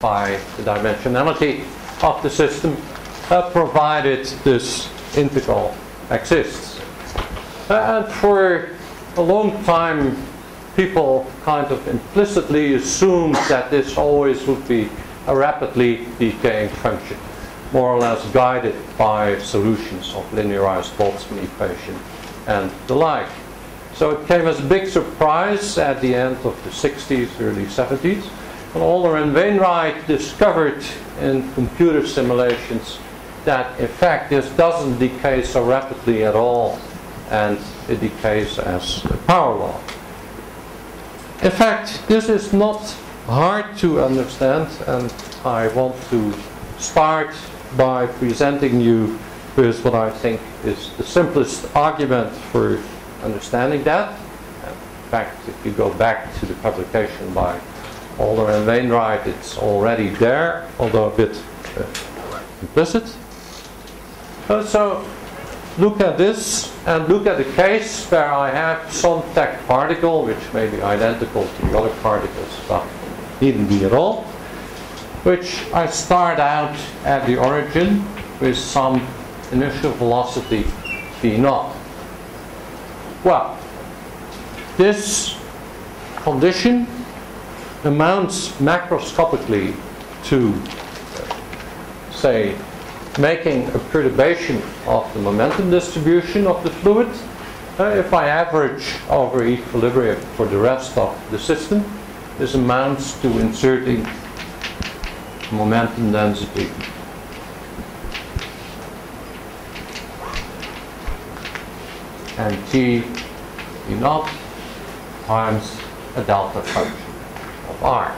by the dimensionality of the system, provided this integral exists. And for a long time, people kind of implicitly assumed that this always would be a rapidly decaying function, more or less guided by solutions of linearized Boltzmann equation and the like. So it came as a big surprise at the end of the 60s, early 70s, when Alder and Wainwright discovered in computer simulations that in fact this doesn't decay so rapidly at all, and it decays as a power law. In fact, this is not hard to understand, and I want to start by presenting you with what I think is the simplest argument for understanding that. In fact, if you go back to the publication by Alder and Wainwright, it's already there, although a bit implicit. So look at this and look at a case where I have some tech particle which may be identical to the other particles, but needn't be at all, which I start out at the origin with some initial velocity v0. Well, this condition amounts macroscopically to, say, making a perturbation of the momentum distribution of the fluid. If I average over equilibrium for the rest of the system, this amounts to inserting momentum density and T v0 times a delta function of R.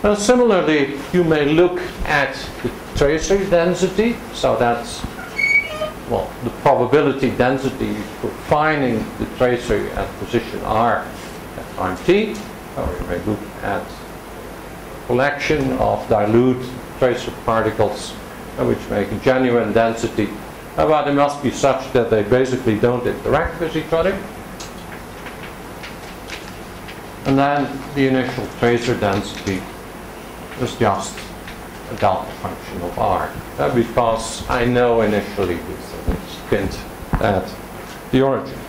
Now, similarly, you may look at the tracer density, so that's, well, the probability density for finding the tracer at position R at time t. Or you may look at a collection of dilute tracer particles which make a genuine density, but they must be such that they basically don't interact with each other. And then the initial tracer density is just a delta function of R, because I know initially it's pinned at the origin.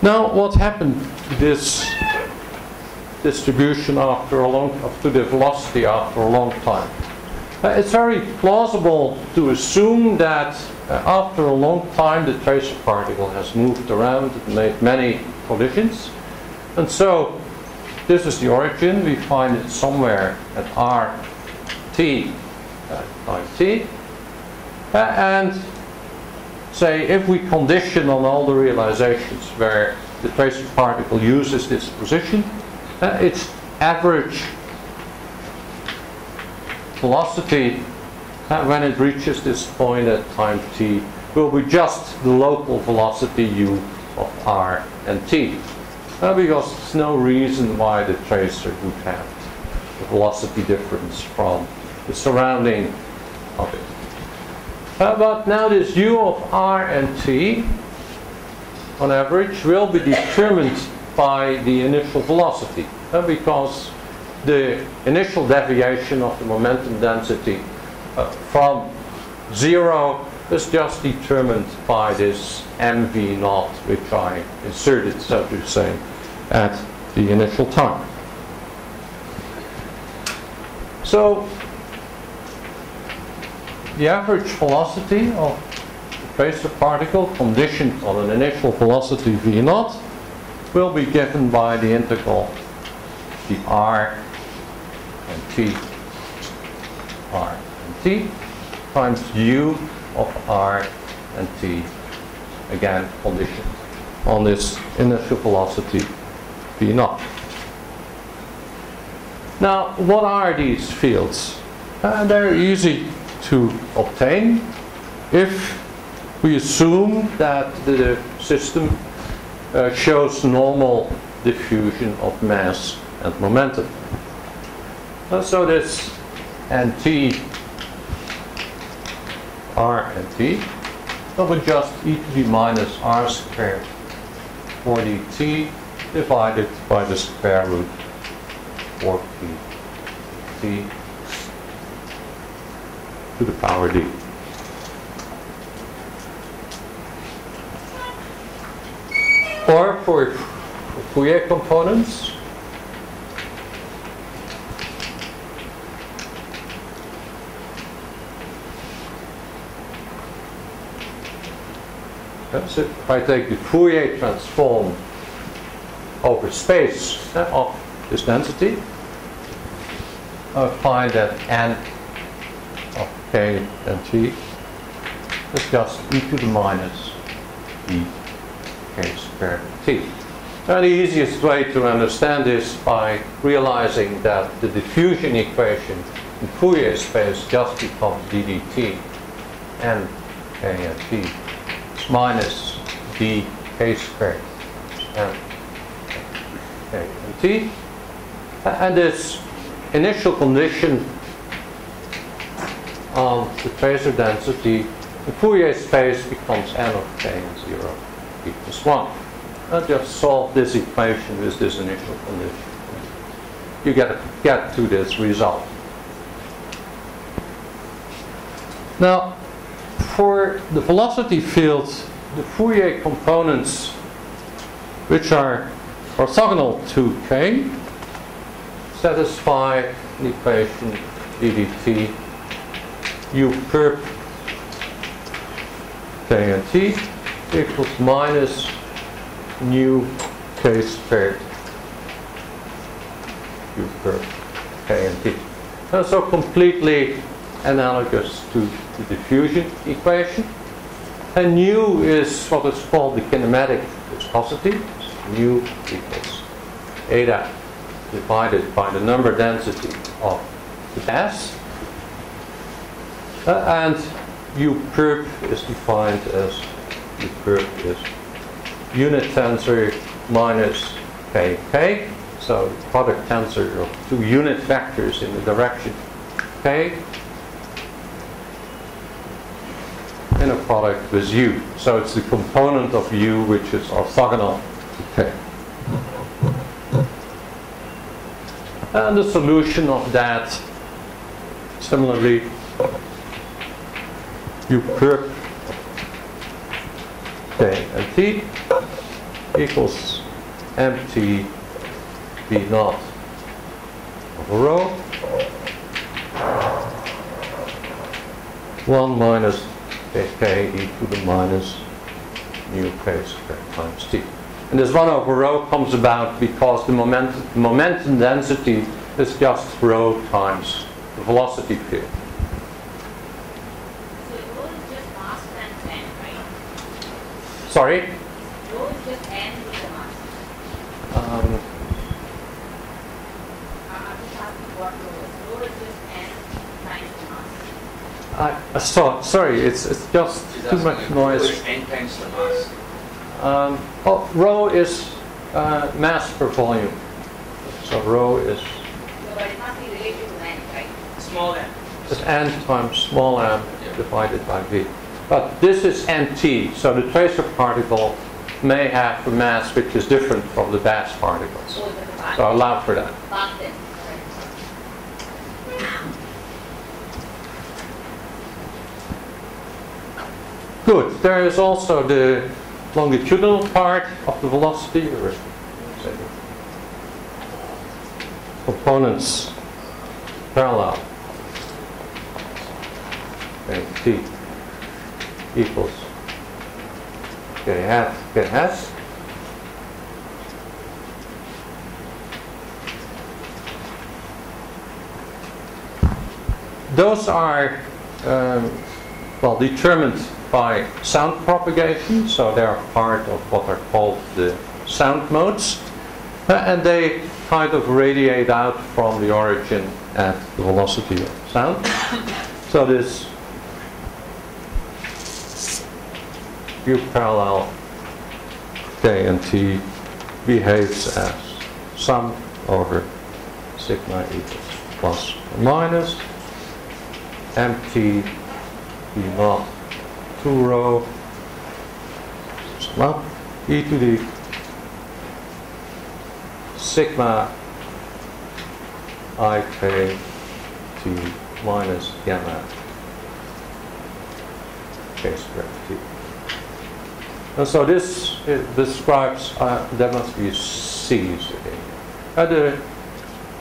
Now, what happened to this distribution after a long, to the velocity after a long time? It's very plausible to assume that after a long time the tracer particle has moved around and made many collisions, and so this is the origin. We find it somewhere at RT time t, and say if we condition on all the realizations where the tracer particle uses this position, its average velocity when it reaches this point at time t will be just the local velocity u of R and t, because there's no reason why the tracer would have the velocity difference from the surrounding of it. But now this u of R and t on average will be determined by the initial velocity, because the initial deviation of the momentum density from 0 is just determined by this mv0, which I inserted, so to say, at the initial time. So the average velocity of the tracer particle conditioned on an initial velocity v0 will be given by the integral dr and t, R and t, times u of R and t, again conditioned on this initial velocity v0. Now, what are these fields? They're easy to obtain if we assume that the system shows normal diffusion of mass and momentum. So this nt, R and t, will be just e to the minus r squared 40t divided by the square root 4p t to the power d. Or for Fourier components, that's it. If I take the Fourier transform over space of this density, I find that n of k and t is just e to the minus e k squared t. And the easiest way to understand this by realizing that the diffusion equation in Fourier space just becomes d dt n k and t is minus d k squared n k and t. And this initial condition of the tracer density in Fourier space becomes n of k and 0 equals 1. I'll just solve this equation with this initial condition. You get to this result. Now, for the velocity field, the Fourier components which are orthogonal to k satisfy the equation d dt u perp k and t equals minus nu k squared u perp k and t. And so completely analogous to the diffusion equation. And nu is what is called the kinematic viscosity. So nu equals eta divided by the number density of the gas. And u perp is defined as u perp is unit tensor minus kk. So the product tensor of two unit vectors in the direction k in a product with u. So it's the component of u which is orthogonal to k. And the solution of that, similarly, u perp k and t equals mt b naught over rho 1 minus kk e to the minus mu k squared times t. And this 1 over rho comes about because the momentum density is just rho times the velocity field. So rho is just mass times n, right? Sorry? Rho is just n with the mass. I'm just asking what rho is. Rho is just n times the mass. Sorry, it's just too much noise. N times the mass. Rho is mass per volume. So rho is So, but it must be related to n, right? Small n. just n times small m divided by v. But this is nt, so the tracer particle may have a mass which is different from the batch particles. So, it's a So allow for that. back then. Good. There is also the longitudinal part of the velocity, or components parallel. Okay, t equals k hat k has. Those are determined by sound propagation, so they are part of what are called the sound modes, and they kind of radiate out from the origin at the velocity of sound. So this u parallel k and t behaves as sum over sigma equals plus or minus mt b naught 2 rho sum e to the sigma ik t minus gamma k squared t. And so this describes, there must be C's in the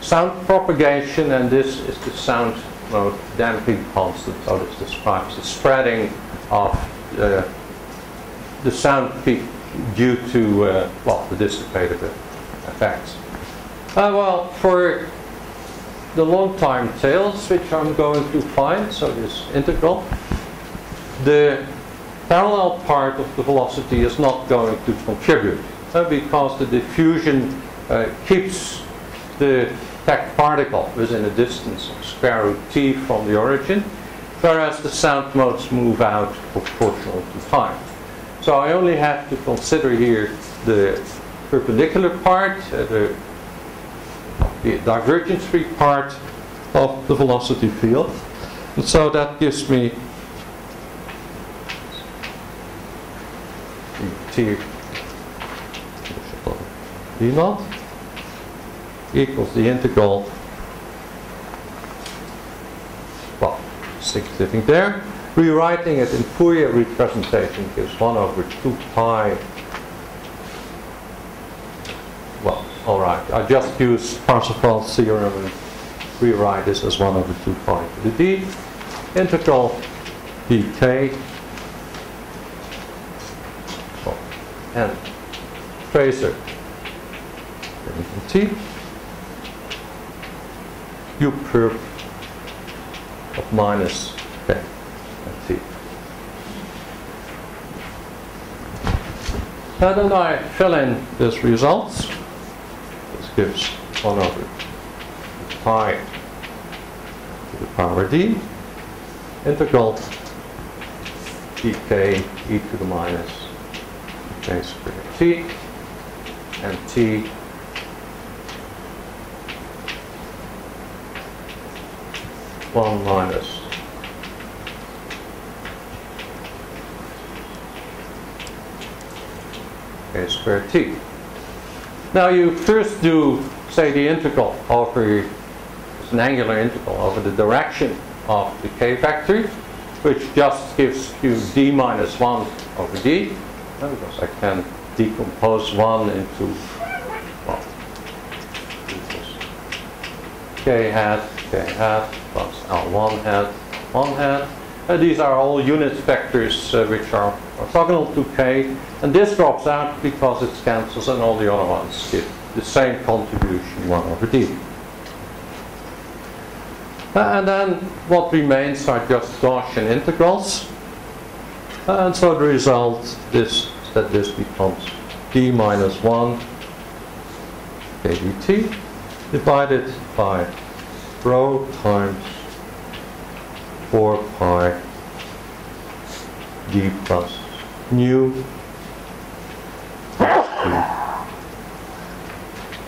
sound propagation, and this is the sound mode damping constant. So this describes the spreading of the sound peak due to the dissipative effects. Well, for the long time tails, which I'm going to find, so this integral, the parallel part of the velocity is not going to contribute because the diffusion keeps the tech particle within a distance of square root t from the origin, whereas the sound modes move out proportional to time. So I only have to consider here the perpendicular part, the divergence-free part of the velocity field. And so that gives me t d naught equals the integral, sitting there. Rewriting it in Fourier representation gives 1 over 2 pi. Well, all right. I just use Parsifal's theorem and rewrite this as 1 over 2 pi to the d. Integral dk and tracer t u perp of minus k and t. And then I fill in these results. This gives 1 over pi to the power d, integral dk e to the minus k squared t, and t one minus k squared t. Now you first do, say, the integral over, it's an angular integral over the direction of the k vector, which just gives you d minus 1 over d, because I can decompose 1 into, well, k hat plus L1 hat, 1 hat. These are all unit vectors which are orthogonal to k, and this drops out because it cancels, and all the other ones give the same contribution, 1 over d. And then what remains are just Gaussian integrals, and so the result is that this becomes d minus 1 k dt divided by rho times 4 pi d plus nu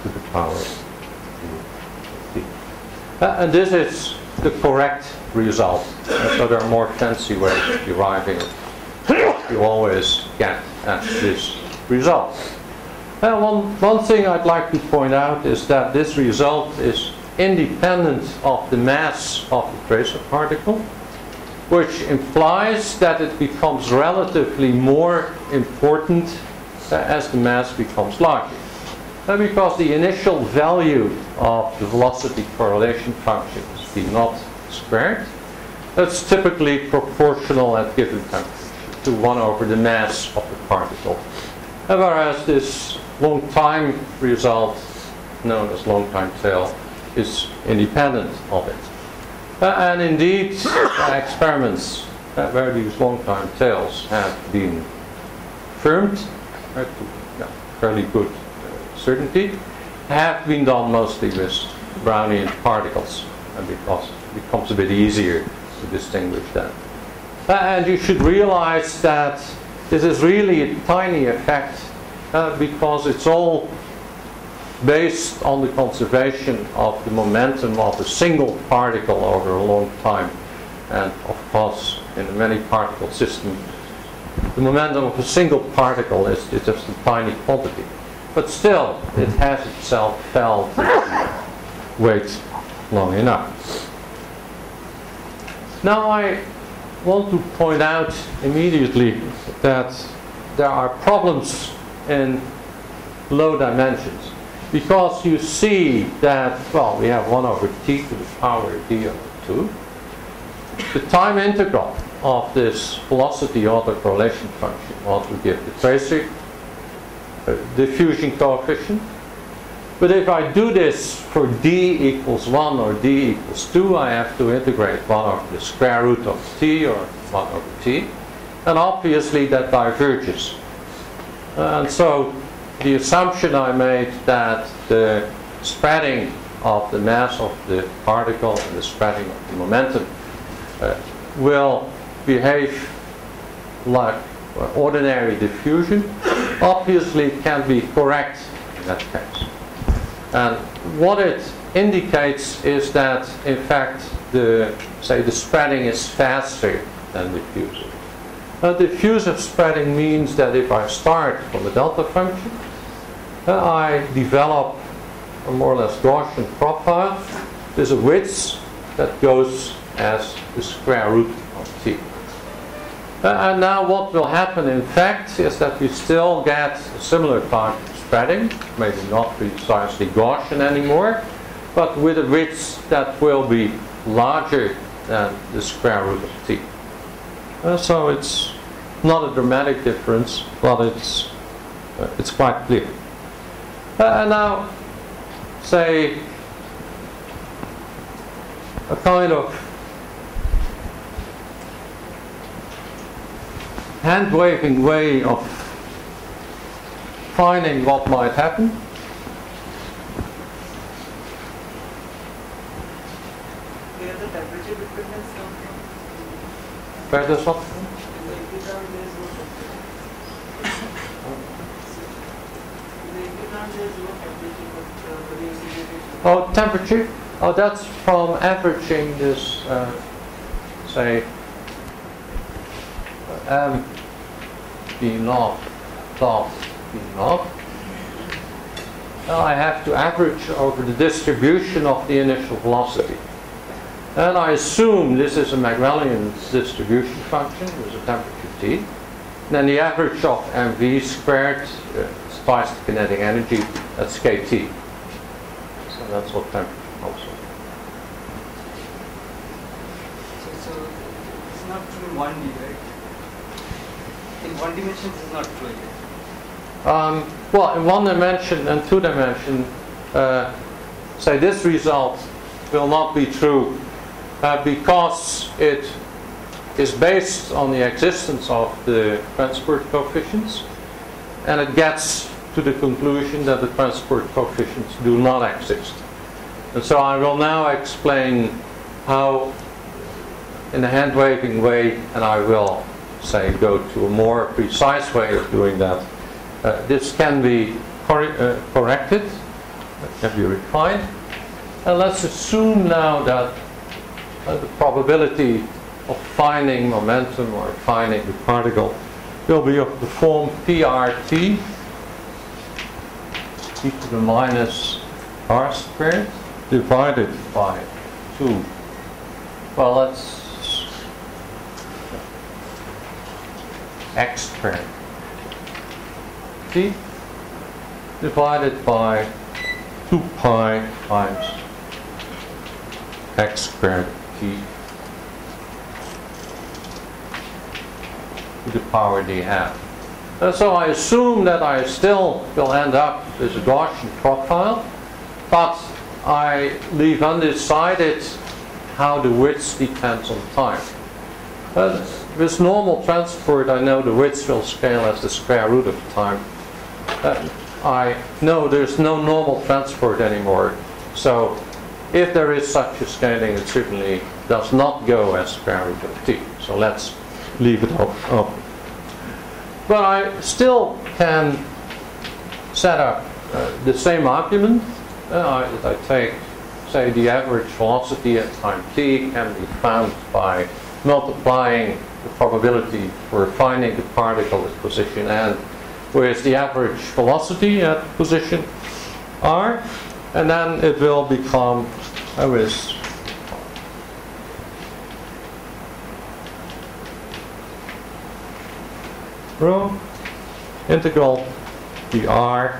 to the power d. And this is the correct result. So there are more fancy ways of deriving it. You always get at this result. One thing I'd like to point out is that this result is independent of the mass of the tracer particle, which implies that it becomes relatively more important as the mass becomes larger. Because the initial value of the velocity correlation function is v naught squared. That's typically proportional at given temperature to 1 over the mass of the particle. Whereas this long time result, known as long time tail, is independent of it. And indeed, experiments where these long time tails have been confirmed to fairly good certainty have been done mostly with Brownian particles, and because it becomes a bit easier to distinguish them. And you should realize that this is really a tiny effect because it's all based on the conservation of the momentum of a single particle over a long time. And of course, in a many particle system, the momentum of a single particle is just a tiny quantity. But still, it has itself felt weight long enough. Now I want to point out immediately that there are problems in low dimensions, because you see that, well, we have 1 over t to the power d over 2. The time integral of this velocity autocorrelation function ought to give the tracer diffusion coefficient. But if I do this for d equals 1 or d equals 2, I have to integrate 1 over the square root of t or 1 over t. And obviously that diverges. And so the assumption I made that the spreading of the mass of the particle and the spreading of the momentum will behave like ordinary diffusion obviously can be correct in that case. And what it indicates is that in fact the spreading is faster than diffusive. Diffusive spreading means that if I start from a delta function, I develop a more or less Gaussian profile. There's a width that goes as the square root of t. And now what will happen in fact is that we still get a similar type of spreading, maybe not precisely Gaussian anymore, but with a width that will be larger than the square root of t. So it's not a dramatic difference, but it's quite clear. And now, say, a kind of hand-waving way of finding what might happen. Where the temperature dependence comes from? Where does what? Oh, temperature? Oh, that's from averaging this, say, m b naught dot b naught. Now I have to average over the distribution of the initial velocity. And I assume this is a Maxwellian distribution function with a temperature T. And then the average of mv squared is twice the kinetic energy, that's kT. So that's what temperature comes from. So it's not true in 1D, right? In 1 dimension it's not true yet. Well, in 1 dimension and 2 dimension, say this result will not be true because it is based on the existence of the transport coefficients, and it gets to the conclusion that the transport coefficients do not exist. And so I will now explain how, in a hand-waving way, and I will say go to a more precise way of doing that. This can be corrected, can be refined. And let's assume now that the probability of finding momentum or finding the particle will be of the form PRT e to the minus r squared divided by 2. Well, let's x squared t divided by 2 pi times x squared t to the power d half. And so I assume that I still will end up with a Gaussian profile, but I leave undecided how the width depends on time. With normal transport, I know the width will scale as the square root of time. I know there's no normal transport anymore. So if there is such a scaling, it certainly does not go as square root of t. So let's leave it open. But I still can set up the same argument. I take, say, the average velocity at time t can be found by multiplying the probability for finding the particle at position n with the average velocity at position r, and then it will become with rho integral dr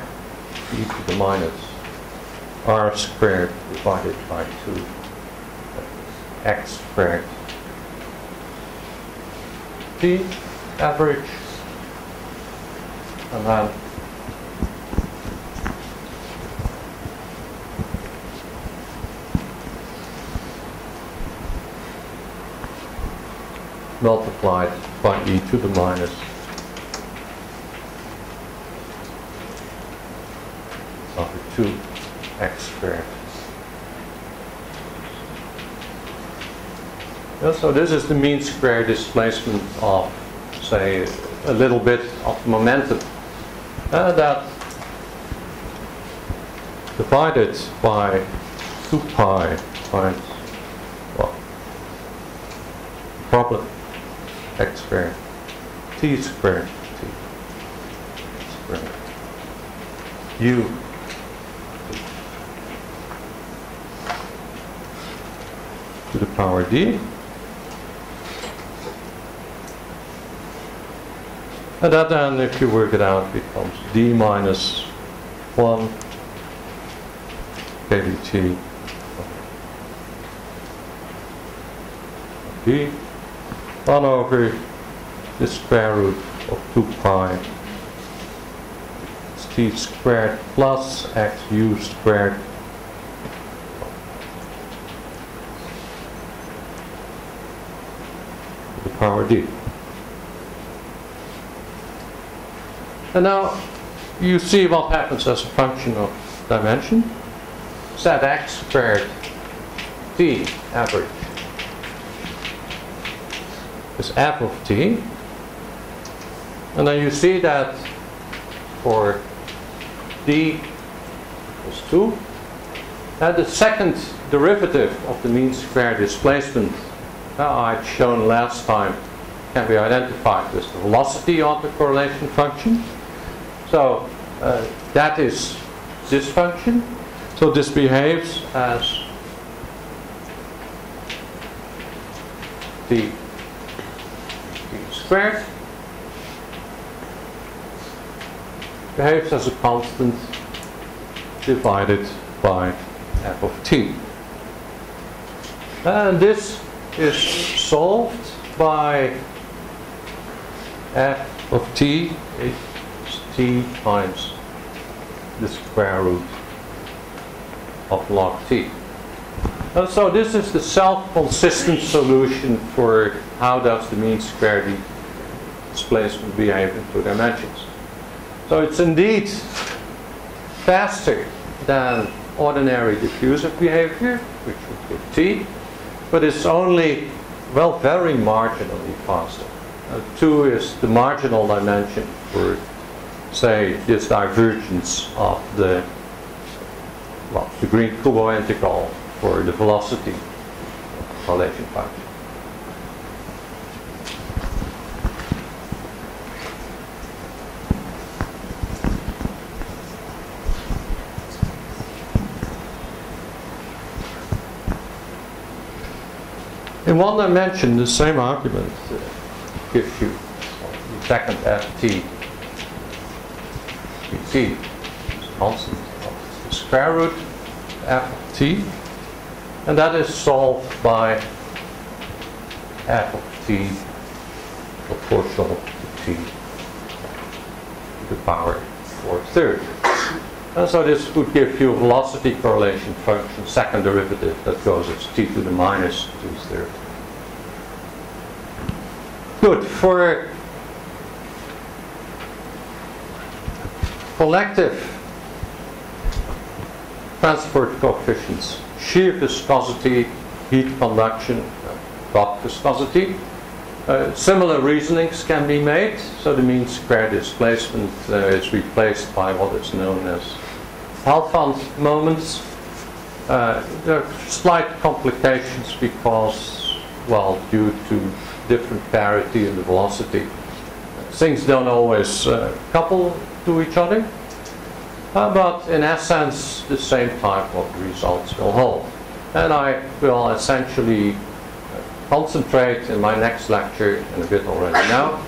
e to the minus r squared divided by 2 x squared t average, and then multiplied by e to the minus over 2 x squared. Yeah, so this is the mean square displacement of, say, a little bit of momentum. That divided by 2 pi times, well, problem x squared, t squared, t squared, u to the power d. And that then, if you work it out, becomes d minus 1 kdt d 1 over the square root of 2 pi it's t squared plus x u squared to the power d. And now you see what happens as a function of dimension. Set x squared t average is f of t. And then you see that for d equals 2, that the second derivative of the mean square displacement I'd shown last time can be identified as the velocity autocorrelation function. So that is this function. So this behaves as t squared behaves as a constant divided by f of t. And this is solved by f of t is t times the square root of log t. And so this is the self-consistent solution for how does the mean square displacement behave in 2 dimensions. So it's indeed faster than ordinary diffusive behavior, which would give t, but it's only, well, very marginally faster. 2 is the marginal dimension for, say, this divergence of the, well, the Green-Kubo integral for the velocity correlation function. In 1 dimension, the same argument gives you the second ft dt is constant of the square root f of t, and that is solved by f of t proportional to t to the power 4/3. And so this would give you a velocity correlation function, second derivative, that goes as t to the minus 2/3. Good. For collective transport coefficients, shear viscosity, heat conduction, drop viscosity, similar reasonings can be made. So the mean square displacement is replaced by what is known as Helfand moments. There are slight complications because, well, due to different parity in the velocity, things don't always couple to each other. But in essence, the same type of results will hold. And I will essentially concentrate in my next lecture, and a bit already now,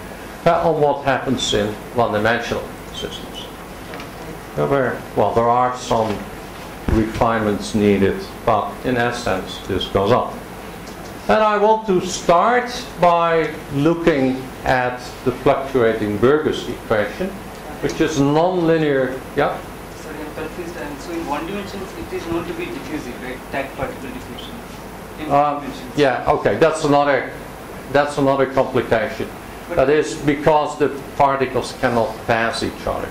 on what happens in one-dimensional systems. Well, there are some refinements needed, but in essence this goes on. And I want to start by looking at the fluctuating Burgers equation, which is non-linear. Yeah? Sorry, I'm confused. So in one dimension, it is known to be diffusive, right? Tag particle diffusion. In one dimension. Yeah. Okay. That's another complication. But that is because the particles cannot pass each other.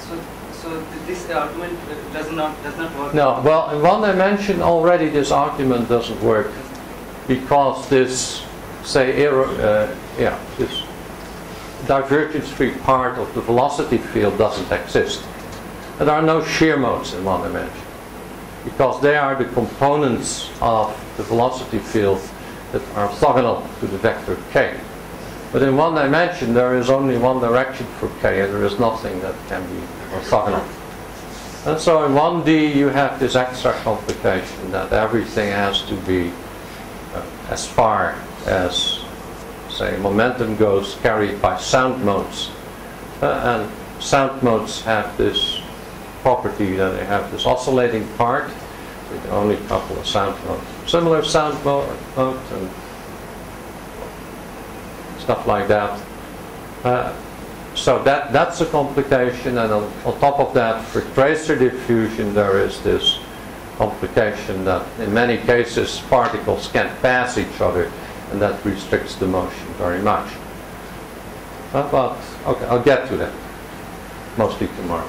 So this argument does not work. No. Well, in one dimension already this argument doesn't work because this, say, this divergence-free part of the velocity field doesn't exist. And there are no shear modes in one dimension because they are the components of the velocity field that are orthogonal to the vector k. But in one dimension there is only one direction for k, and there is nothing that can be orthogonal. And so in 1D you have this extra complication that everything has to be as far as, say, momentum goes carried by sound modes. And sound modes have this property that they have this oscillating part with only a couple of sound modes. Similar sound modes and stuff like that. So that's a complication, and on top of that, for tracer diffusion there is this complication that in many cases particles can't pass each other, and that restricts the motion very much. But okay, I'll get to that mostly tomorrow.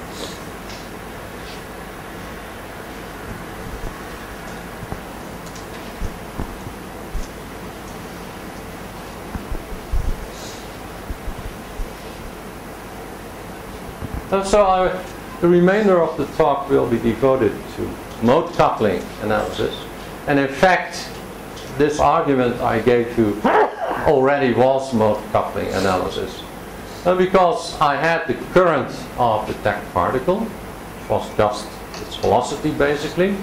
So the remainder of the talk will be devoted to mode coupling analysis. And in fact, this argument I gave you already was mode coupling analysis. Because I had the current of the tag particle, which was just its velocity basically,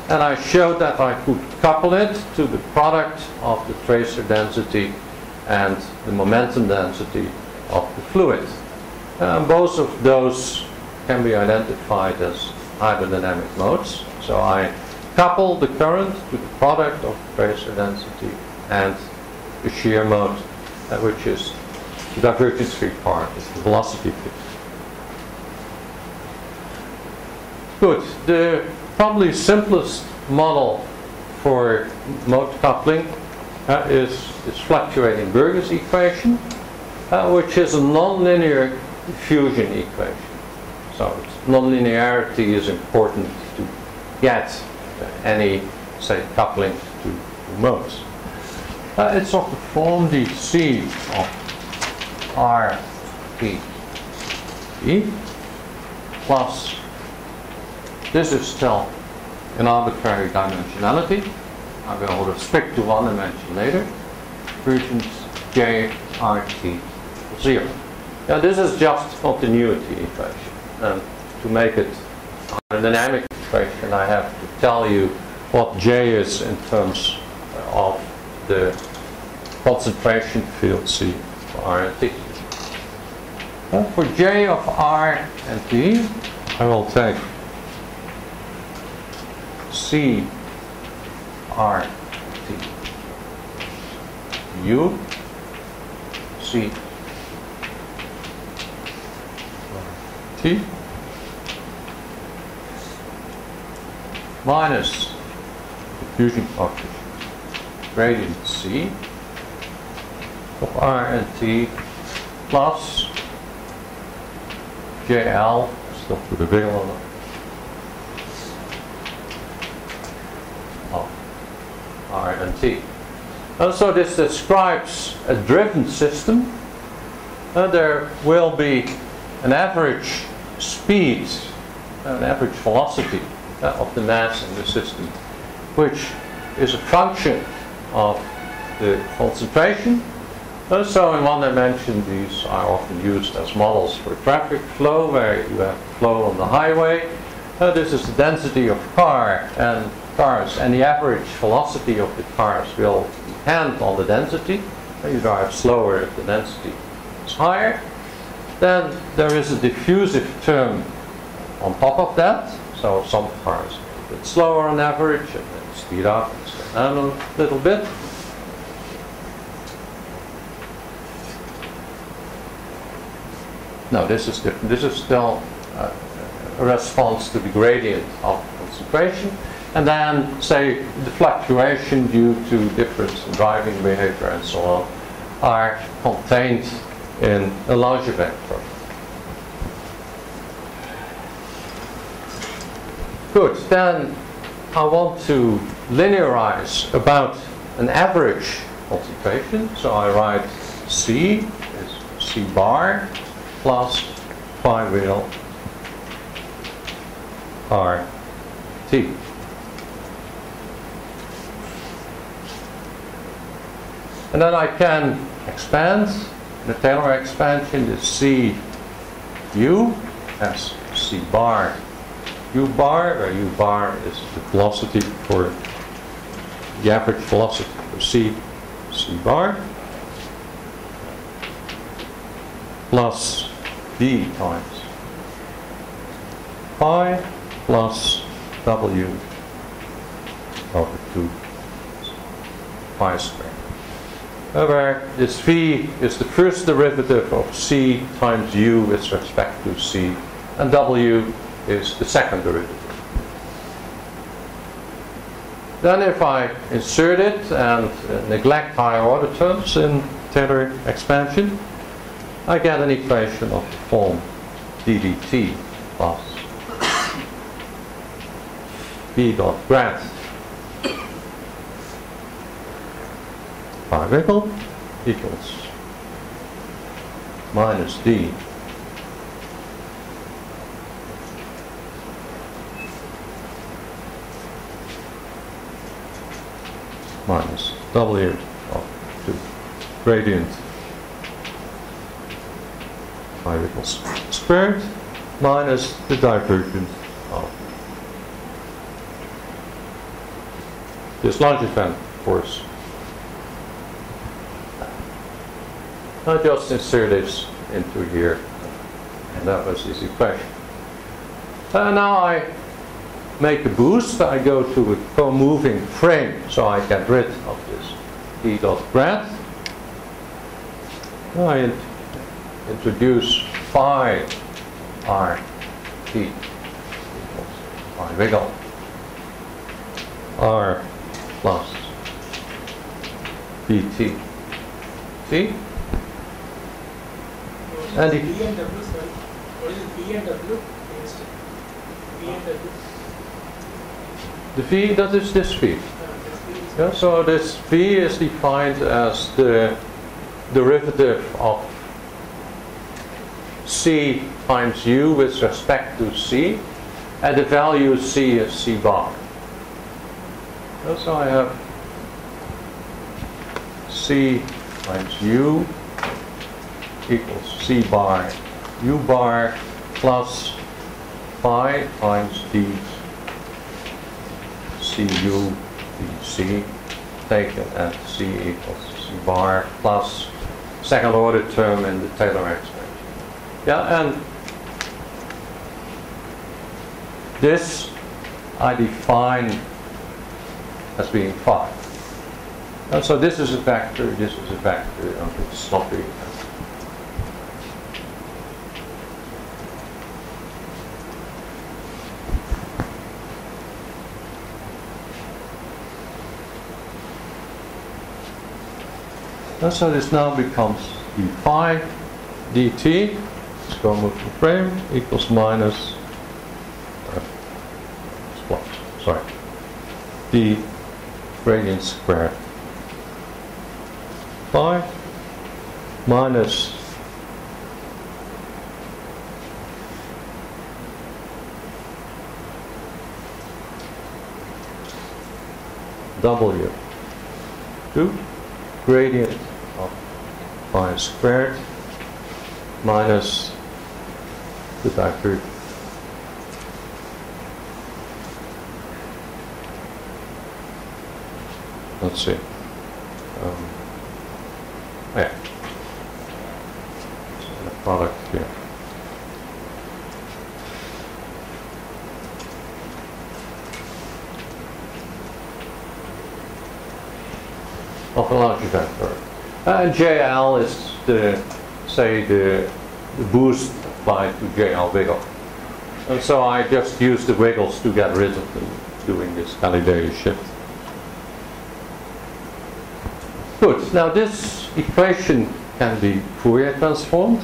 and I showed that I could couple it to the product of the tracer density and the momentum density of the fluid. Both of those can be identified as hydrodynamic modes. So I couple the current to the product of the tracer density and the shear mode, which is the divergence-free part, is the velocity field. Good. The probably simplest model for mode coupling is this fluctuating Burgers equation, which is a nonlinear diffusion equation. So nonlinearity is important to get any, say, coupling to modes. It's of the form dc of r p e plus, this is still an arbitrary dimensionality. I will restrict to one dimension later. Versions j rt 0. Now this is just continuity equation. And to make it a dynamic equation, I have to tell you what J is in terms of the concentration field C for R and T. For J of R and T, I will take C R T U C T minus diffusion coefficient gradient C of R and T plus JL, still put the big one of R and T. And so this describes a driven system. There will be an average speed, an average velocity of the mass in the system, which is a function of the concentration. So in one dimension these are often used as models for traffic flow, where you have flow on the highway. This is the density of car, and cars, and the average velocity of the cars will depend on the density. You drive slower if the density is higher. Then there is a diffusive term on top of that. So some cars are a bit slower on average, and then speed up and slow down a little bit. No, this is different. This is still a response to the gradient of concentration. And then, say, the fluctuation due to difference in driving behavior and so on are contained in a larger vector. Good, then I want to linearize about an average concentration. So I write C is C bar plus phi real R T. And then I can expand the Taylor expansion is C U as C bar U bar, where U bar is the velocity for the average velocity for C bar, plus D times phi plus W over 2 phi squared. Where this V is the first derivative of C times U with respect to C, and W is the second derivative. Then if I insert it and neglect higher order terms in Taylor expansion, I get an equation of the form ddt plus B dot grad phi wiggle equals minus D minus W of 2 gradient phi equals squared minus the divergence of this large event force. I just insert this into here, and that was his equation. Now I make a boost. I go to a co-moving frame, so I get rid of this E dot grad. I introduce phi R T equals phi wiggle R plus dt. See? And B and W, sorry. What is B and W? B and W. The V, that is this V. Yeah, so this V is defined as the derivative of C times U with respect to C, and the value C is C bar. Yeah, so I have C times U equals C bar U bar plus phi times D CU dC taken at C equals C bar plus second order term in the Taylor expansion. Yeah, and this I define as being phi. And so this is a vector, this is a vector, and it's sloppy. And so this now becomes d phi dt, let's go move the frame, equals minus, sorry, d gradient squared phi minus W 2 gradient of phi squared minus the divergence let's see. Yeah. So the product here. Of a large vector. JL is the, say, the boost applied to JL wiggle. And so I just use the wiggles to get rid of them doing this Galilei shift. Good. Now this equation can be Fourier transformed.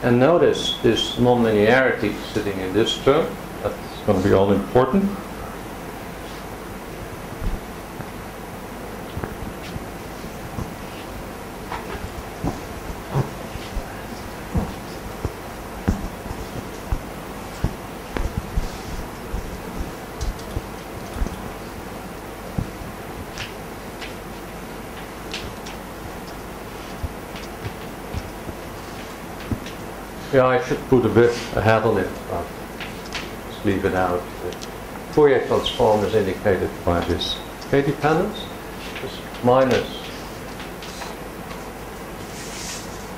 And notice this nonlinearity sitting in this term. That's going to be all important. Yeah, I should put a bit ahead on it, but just leave it out. The Fourier transform is indicated by this k-dependence, just minus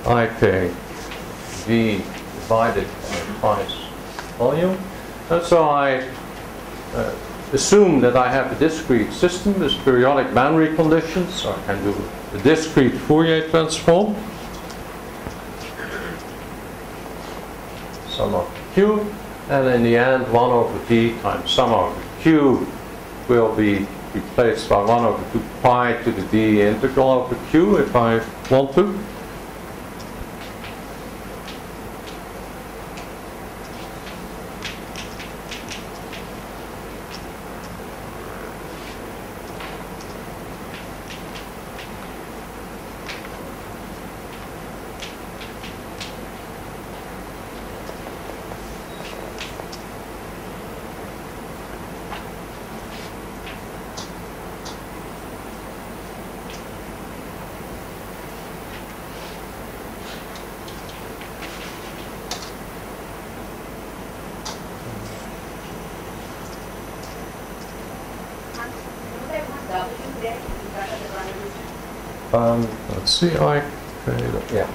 ik v divided by twice volume. And so I assume that I have a discrete system with periodic boundary conditions, so I can do a discrete Fourier transform. Sum of q, and in the end 1 over d times sum over q will be replaced by 1 over 2 pi to the d integral over q if I want to. Let's see, yeah.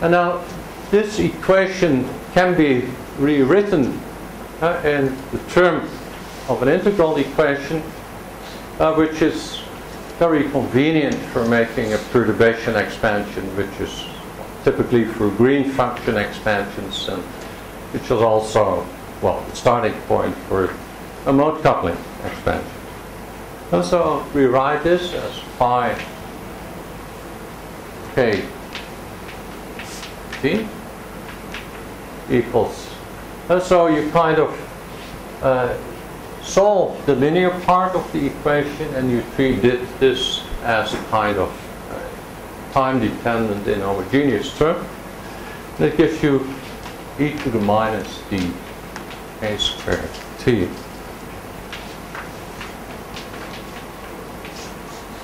And now this equation can be rewritten in the term of an integral equation, which is very convenient for making a perturbation expansion, which is typically for green function expansions, and which is also, well, the starting point for a mode coupling expansion. And so we write this as phi k t equals. And so you kind of solve the linear part of the equation, and you treat this as a kind of time-dependent inhomogeneous term. And it gives you e to the minus d k squared t.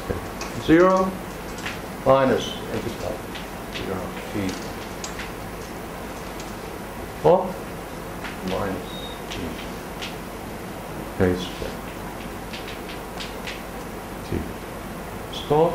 Okay. 0 minus integral 0 t 4 minus d k squared t. Stop.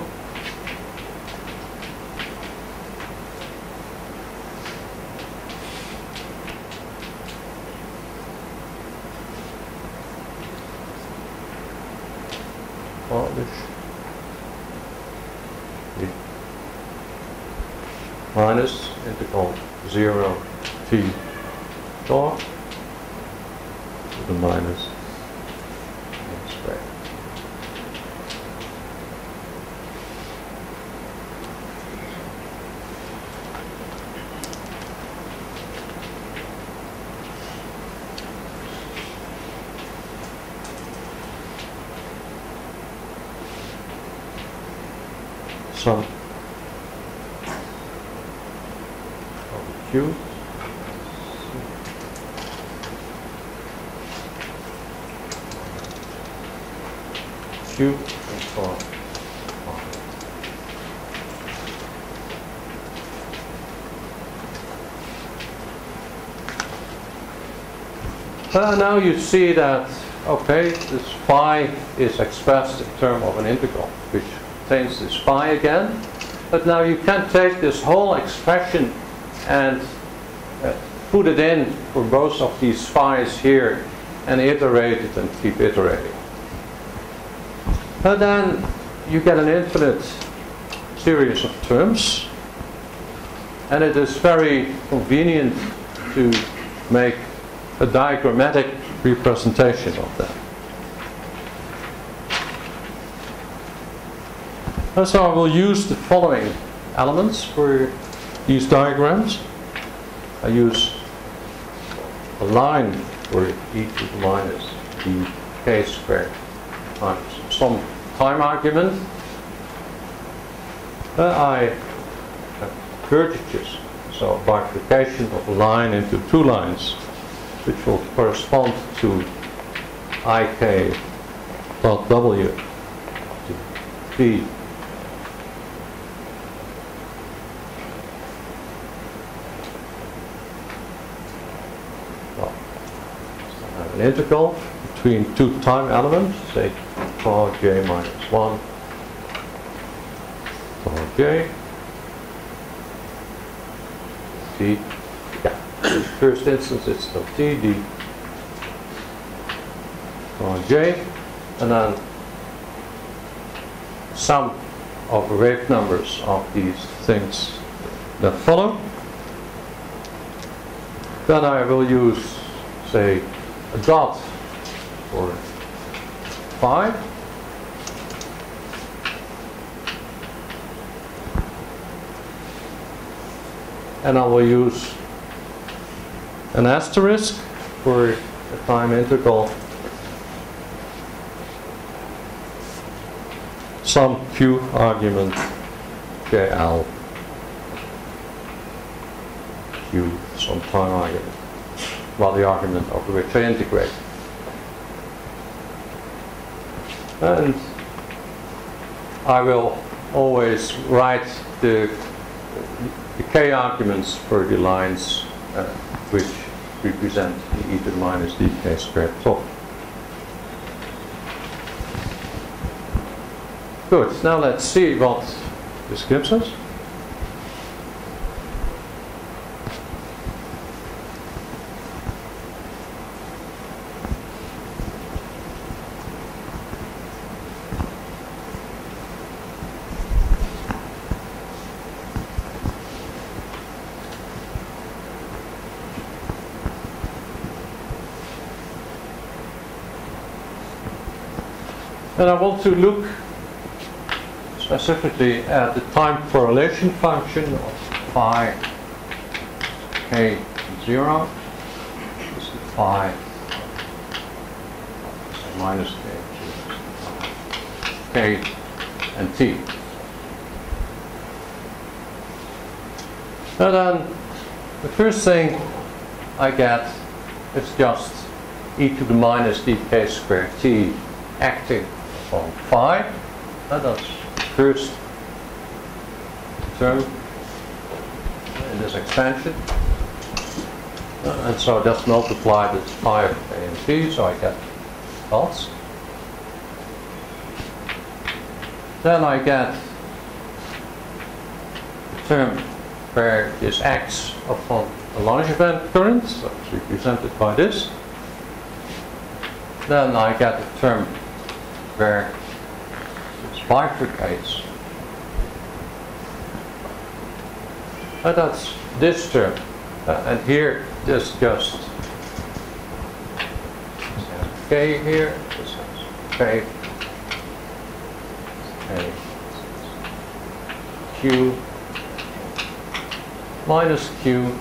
Minus integral 0 t dot to the minus n squared. sum of Q. Q and so on. Now you see that, okay, this phi is expressed in terms of an integral, which contains this phi again. But now you can take this whole expression and put it in for both of these phi's here and iterate it and keep iterating. And then you get an infinite series of terms, and it is very convenient to make a diagrammatic representation of that. And so I will use the following elements for these diagrams. I use a line for e to the minus dk squared times some time argument. I have vertices, so bifurcation of a line into two lines, which will correspond to ik dot w to p an integral between two time elements, say tau j minus 1, tau j, t, yeah, in the first instance it's still t, d, tau j, and then sum of wave numbers of these things that follow. Then I will use, say, a dot for phi, and I will use an asterisk for a time integral some q argument jl q some time argument, well, the argument of which I integrate. And I will always write the k arguments for the lines which represent the e to the minus dk squared top. Good, now let's see what this gives us. And I want to look specifically at the time correlation function of phi k0. This is phi minus k and t. And then the first thing I get is just e to the minus dk squared t acting on phi. And that's the first term in this expansion. And so that's multiplied with phi of k and t, so I get dots. Then I get the term where this acts upon a Langevin current, so it's represented by this. Then I get the term where it bifurcates. And that's this term. And here, this just has k here, this has k, q, minus q,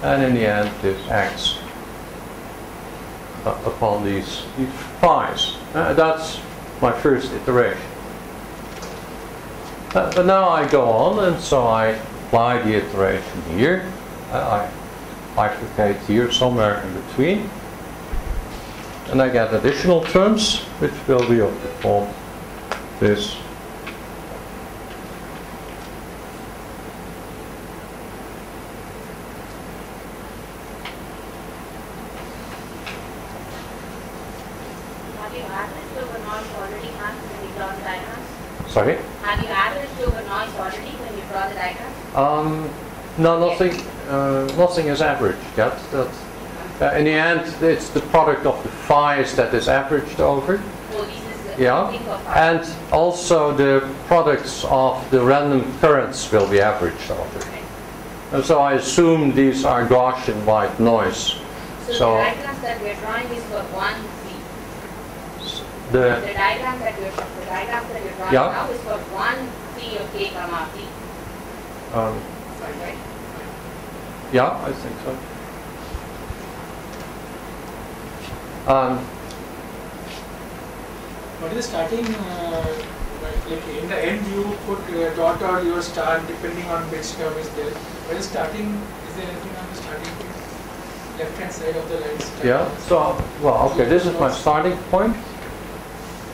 and in the end this acts upon these phi's. That's my first iteration. But now I go on, and so I apply the iteration here. I bifurcate here somewhere in between. And I get additional terms, which will be of the form this. Have you averaged over noise already when you draw the diagrams? Sorry? Have you averaged over noise already when you draw the diagrams? No, nothing is averaged yet. In the end, it's the product of the phi's that is averaged over. So this is the Yeah, thing of and also the products of the random currents will be averaged over. And so I assume these are Gaussian white noise. So the diagrams that we're drawing is for one C. The The diagrams that we're drawing Yeah. now is for one C of K comma P. Right? yeah, I think so. What is the starting, like in the end you put dot or your star depending on which term is there. What is starting, is there anything on the starting point? Left hand side of the line. Yeah, so, well, okay, this is my starting point.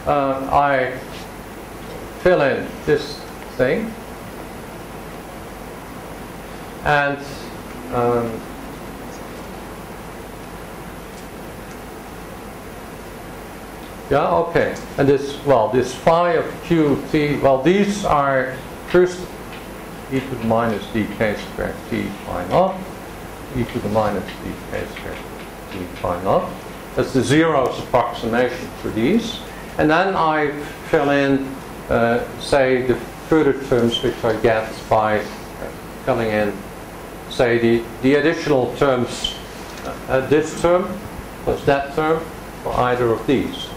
I fill in this thing. And yeah, okay. And this phi of qt, well, these are first e to the minus dk squared t phi naught, e to the minus dk squared t phi naught. That's the zeros approximation for these. And then I fill in, say, the further terms which I get by filling in, say, the additional terms, this term plus that term for either of these.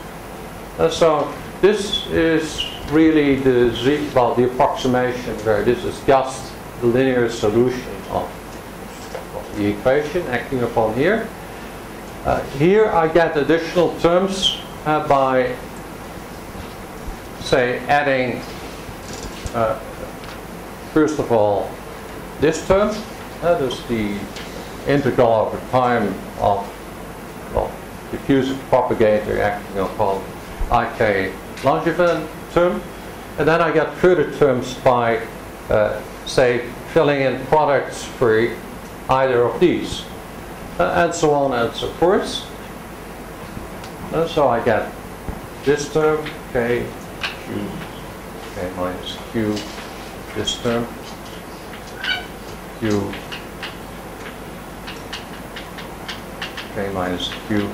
So this is really the approximation where this is just the linear solution of the equation acting upon here. Here I get additional terms by, say, adding, first of all, this term. That is the integral over time of, well, diffusive propagator acting upon IK Langevin term. And then I get further terms by, say, filling in products for either of these. And so on and so forth. So I get this term, k, q, k minus q, this term, q, k minus q,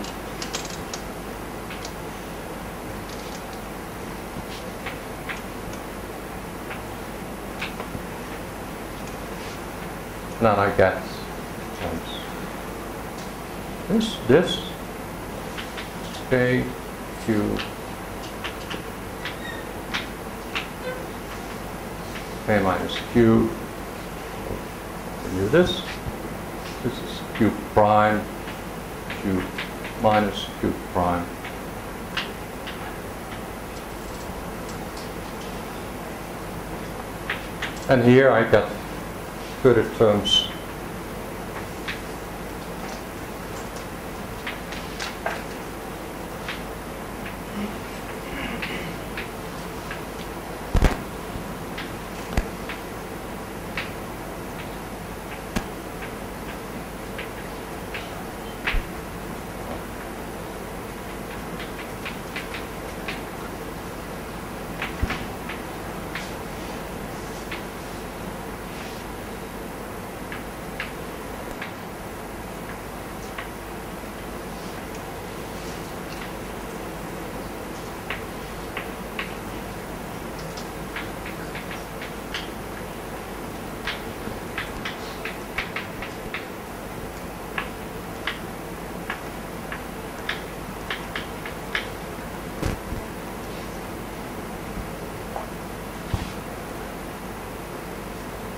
and then I get this, k, q, k minus q, do this is q prime, q minus q prime. And here I get further terms.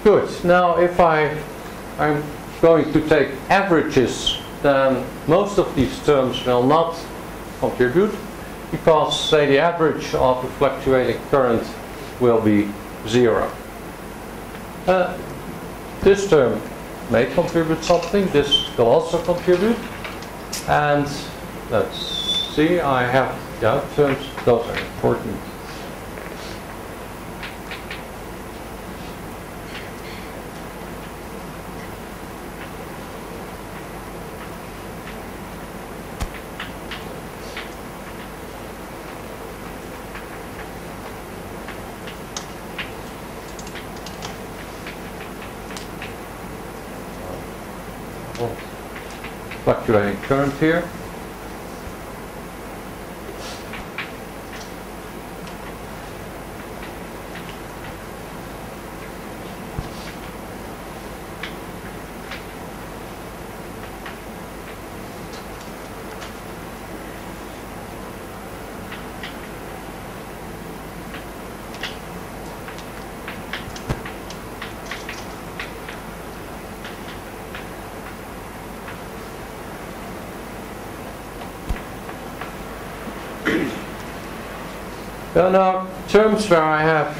Good. Now, if I'm going to take averages, then most of these terms will not contribute, because, say, the average of a fluctuating current will be 0. This term may contribute something, this will also contribute, and let's see, I have terms, those are important. Fluctuating current here. There are now terms where I have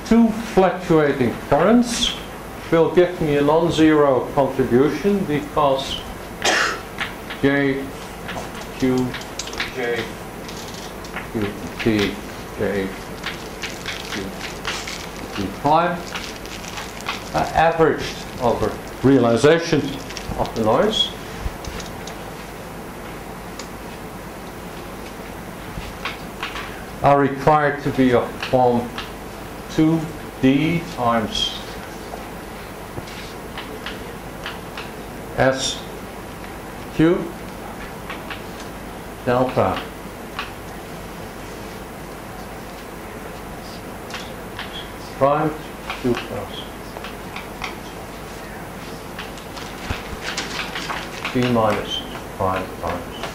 two fluctuating currents will give me a non-zero contribution because J, Q, J, Q, T, J, Q, T prime averaged over realization of the noise. Are required to be of form 2D times SQ delta prime 2 plus B minus prime times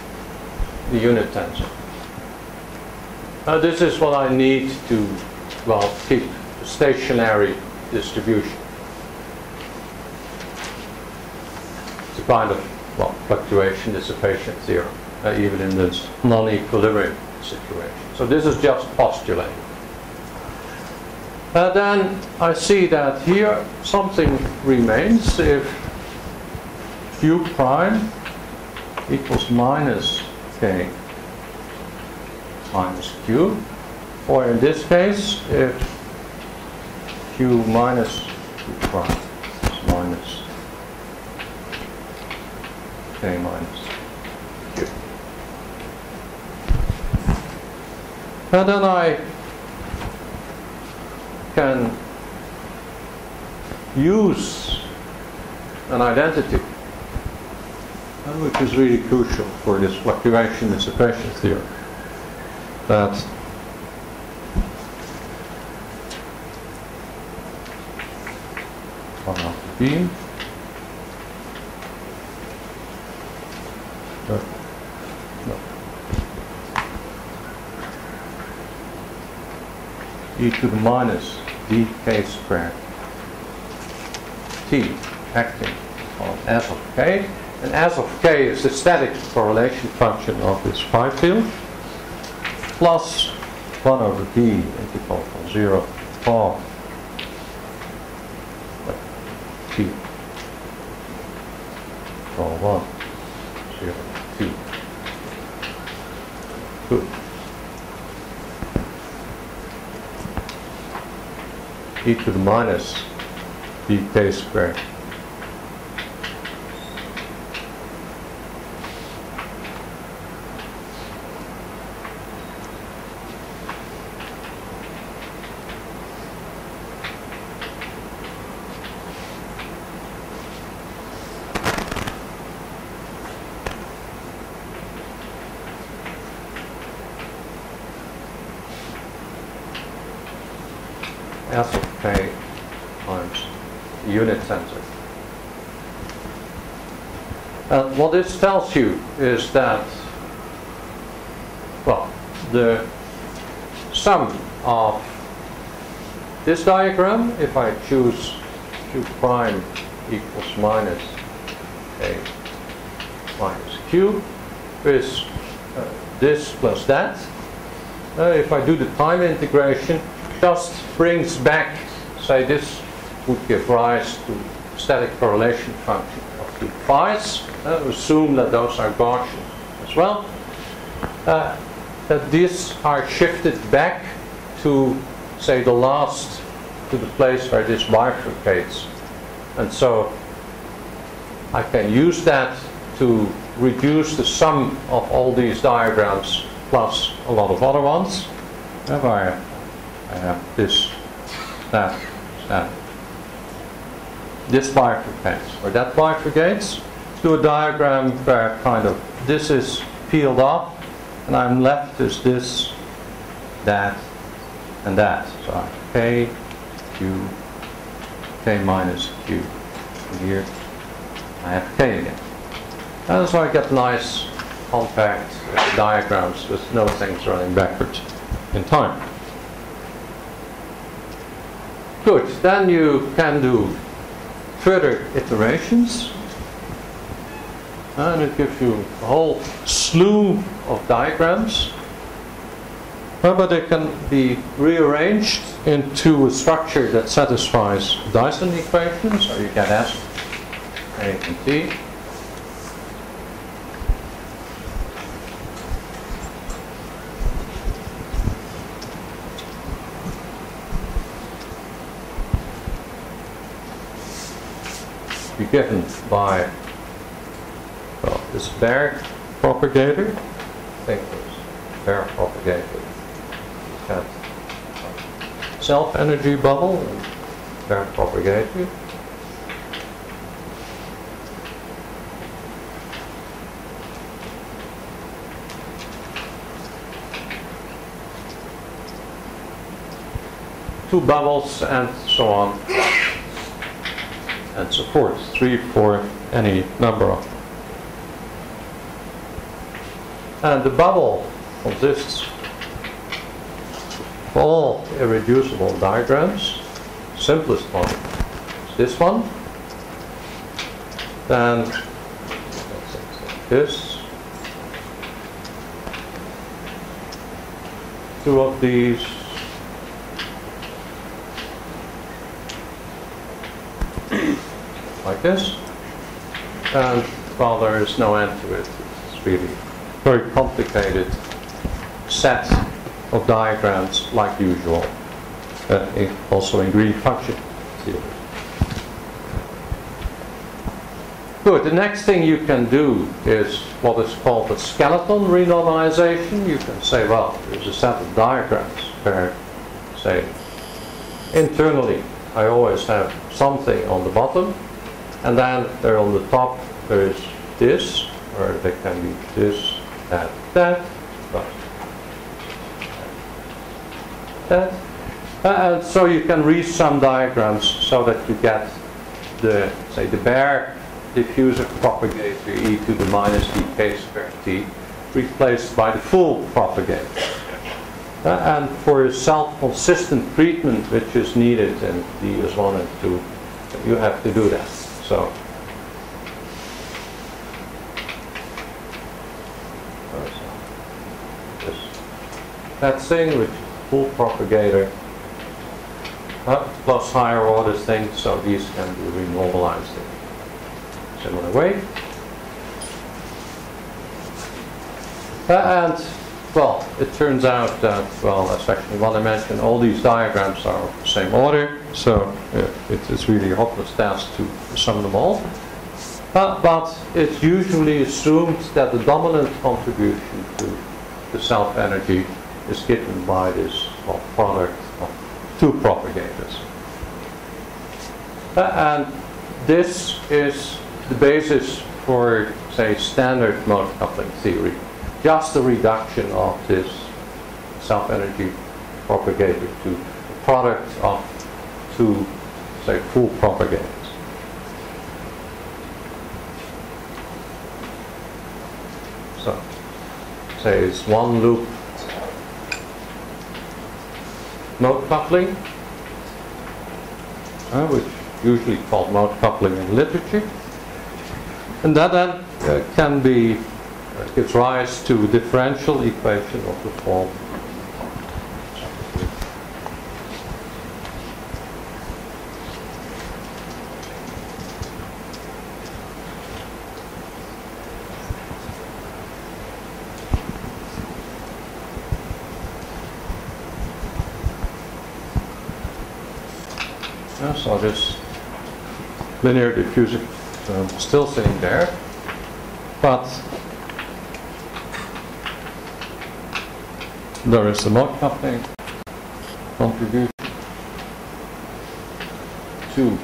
the unit tensor. This is what I need to, well, keep a stationary distribution. It's a kind of, well, fluctuation, dissipation theorem, even in this non-equilibrium situation. So this is just postulating. Then I see that here something remains if Q prime equals minus K minus Q, or in this case, if Q minus Q prime is minus K minus Q. And then I can use an identity, which is really crucial for this fluctuation dissipation theory. That one of the beam e to the minus dk squared t acting on S of k, and S of k is the static correlation function of this phi field, plus 1 over b integral from 0 to 4 t from 1, 0, 2. Good. E to the minus dk squared. S of k times unit tensor. What this tells you is that, well, the sum of this diagram, if I choose Q prime equals minus K minus Q, is this plus that. If I do the time integration, just brings back, say this would give rise to static correlation function of 2 phi's. Assume that those are Gaussian as well. That these are shifted back to, say, the place where this bifurcates. And so I can use that to reduce the sum of all these diagrams plus a lot of other ones. Where I have this, that. This bifurcates, or that bifurcates, to a diagram where kind of this is peeled off, and I'm left as this, that, and that. So I have K, Q, K minus Q. And here I have K again. And so I get nice, compact diagrams with no things running backwards in time. Good, then you can do further iterations. And it gives you a whole slew of diagrams. But they can be rearranged into a structure that satisfies Dyson equations, or you get S, A, and T. Be given by, well, this Baire propagator. I think it's Baire propagator. Got self-energy bubble and Baire propagator. Two bubbles and so on. And so forth, 3 for any number of them. And the bubble consists of all irreducible diagrams. Simplest one is this one. Then like this. 2 of these. Like this, and well, there is no end to it. It's really a very complicated set of diagrams, like usual, also in green function theory. Good. The next thing you can do is what is called a skeleton renormalization. You can say, well, there's a set of diagrams where, say, internally I always have something on the bottom. And then there on the top there is this, or there can be this, that, that, that. And so you can resum diagrams so that you get the, say, the Baire diffuser propagator e to the minus dk squared t replaced by the full propagator. And for a self-consistent treatment which is needed in DS1 and 2, you have to do that. So, that thing which is full propagator plus higher order things, so these can be renormalized in a similar way. And well, it turns out that, well, as actually what I mentioned, all these diagrams are of the same order, so it is really a hopeless task to sum them all. But it's usually assumed that the dominant contribution to the self-energy is given by this product of 2 propagators. And this is the basis for, say, standard mode coupling theory. Just a reduction of this self-energy propagator to the product of 2, say, full propagators. So, say it's 1 loop mode coupling, which is usually called mode coupling in literature. And that then can be gives rise to a differential equation of the form So this linear diffusive term is still sitting there, but there is the mode coupling contribution to.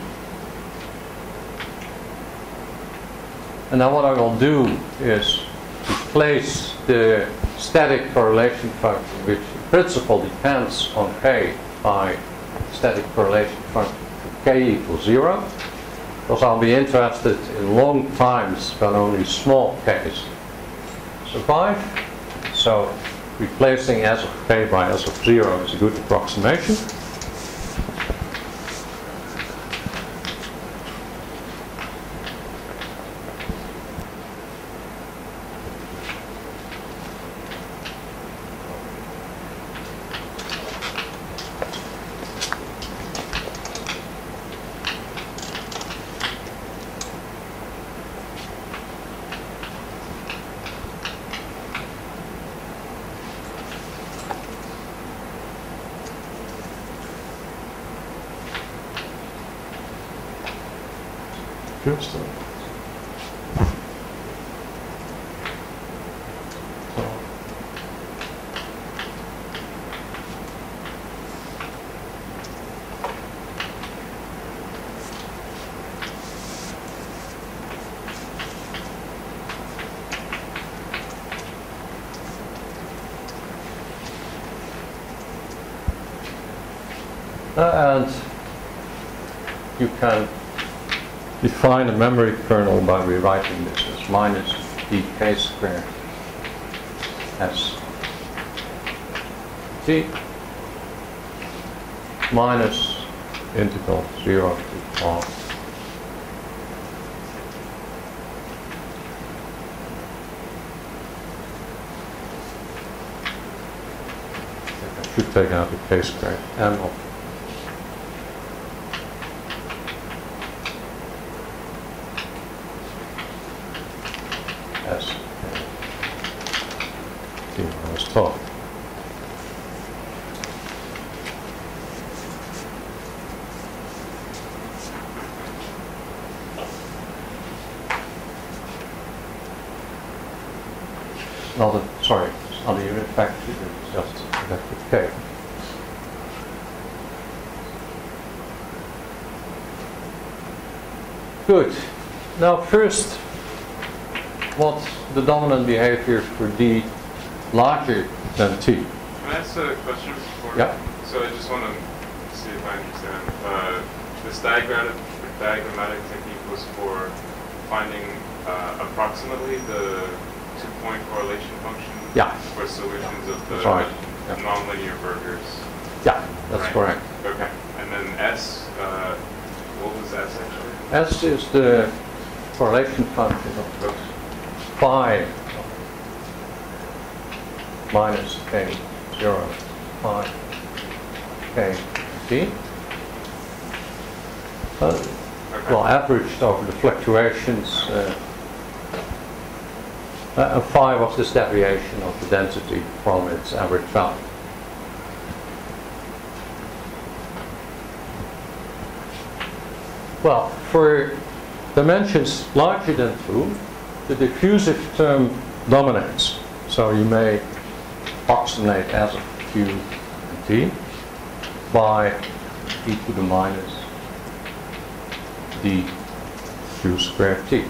And now what I will do is replace the static correlation function, which in principle depends on k, by static correlation function k equals 0, because I'll be interested in long times when only small k's survive. So replacing s of k by s of 0 is a good approximation. Just and you can define a memory kernel by rewriting this as minus dk squared s t minus integral 0 to r. I should take out the k squared m of s t minus 12. Sorry, it's not a unit factor, it's just vector k. Good. Now first, what's the dominant behavior for d larger than t? Can I ask a question before? Yeah. So I just want to see if I understand. This diagrammatic technique was for finding approximately the two-point correlation function for solutions of the nonlinear burgers. Yeah, that's correct. Okay. And then S, what was S actually? S is the correlation function of the phi minus k 0 phi k t. Well, averaged over the fluctuations. And phi was this deviation of the density from its average value. Well, for dimensions larger than 2, the diffusive term dominates. So you may approximate S of q and t by e to the minus d q squared t.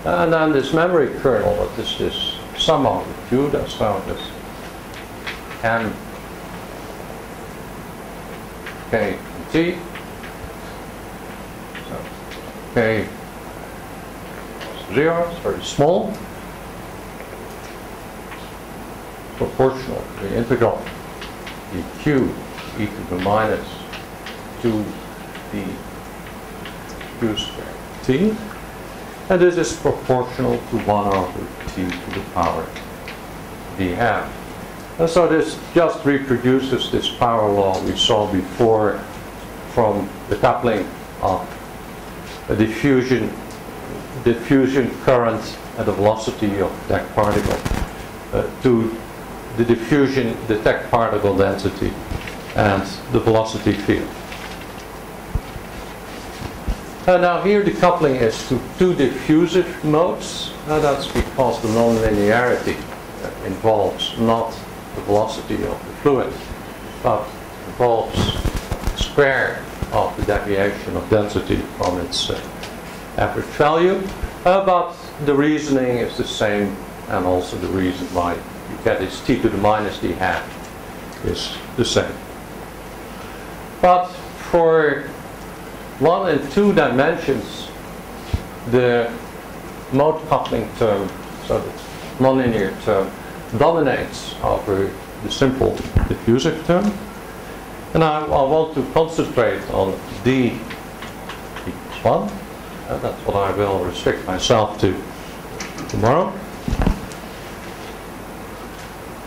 And then this memory kernel, this is sum of the q, that's found as m k and t. So k is 0, it's very small, proportional to the integral dq e to the minus 2 d q squared t. And this is proportional to 1 over t to the power dm. And so this just reproduces this power law we saw before from the coupling of a diffusion current at the velocity of the Dirac particle to the diffusion, the Dirac particle density, and the velocity field. Now here the coupling is to two diffusive modes. That's because the nonlinearity involves not the velocity of the fluid, but involves the square of the deviation of density from its average value. But the reasoning is the same, and also the reason why you get this t to the minus d half is the same. But for 1 and 2 dimensions, the mode coupling term, so the nonlinear term, dominates over the simple diffusive term. And I want to concentrate on d equals 1. That's what I will restrict myself to tomorrow.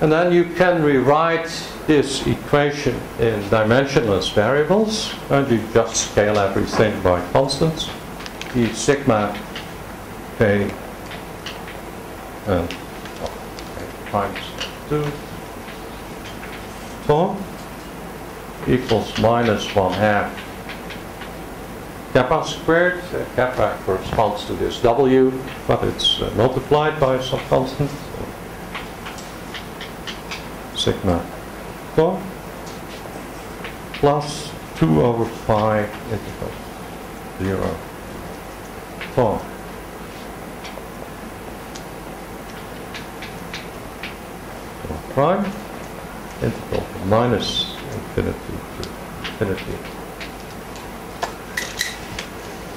And then you can rewrite this equation in dimensionless variables, and you just scale everything by constants. E sigma k and times 2 tau equals minus 1/2 kappa squared. Kappa corresponds to this w, but it's multiplied by some constant. Sigma tau plus 2 over pi integral 0 tau. Prime integral from minus infinity to infinity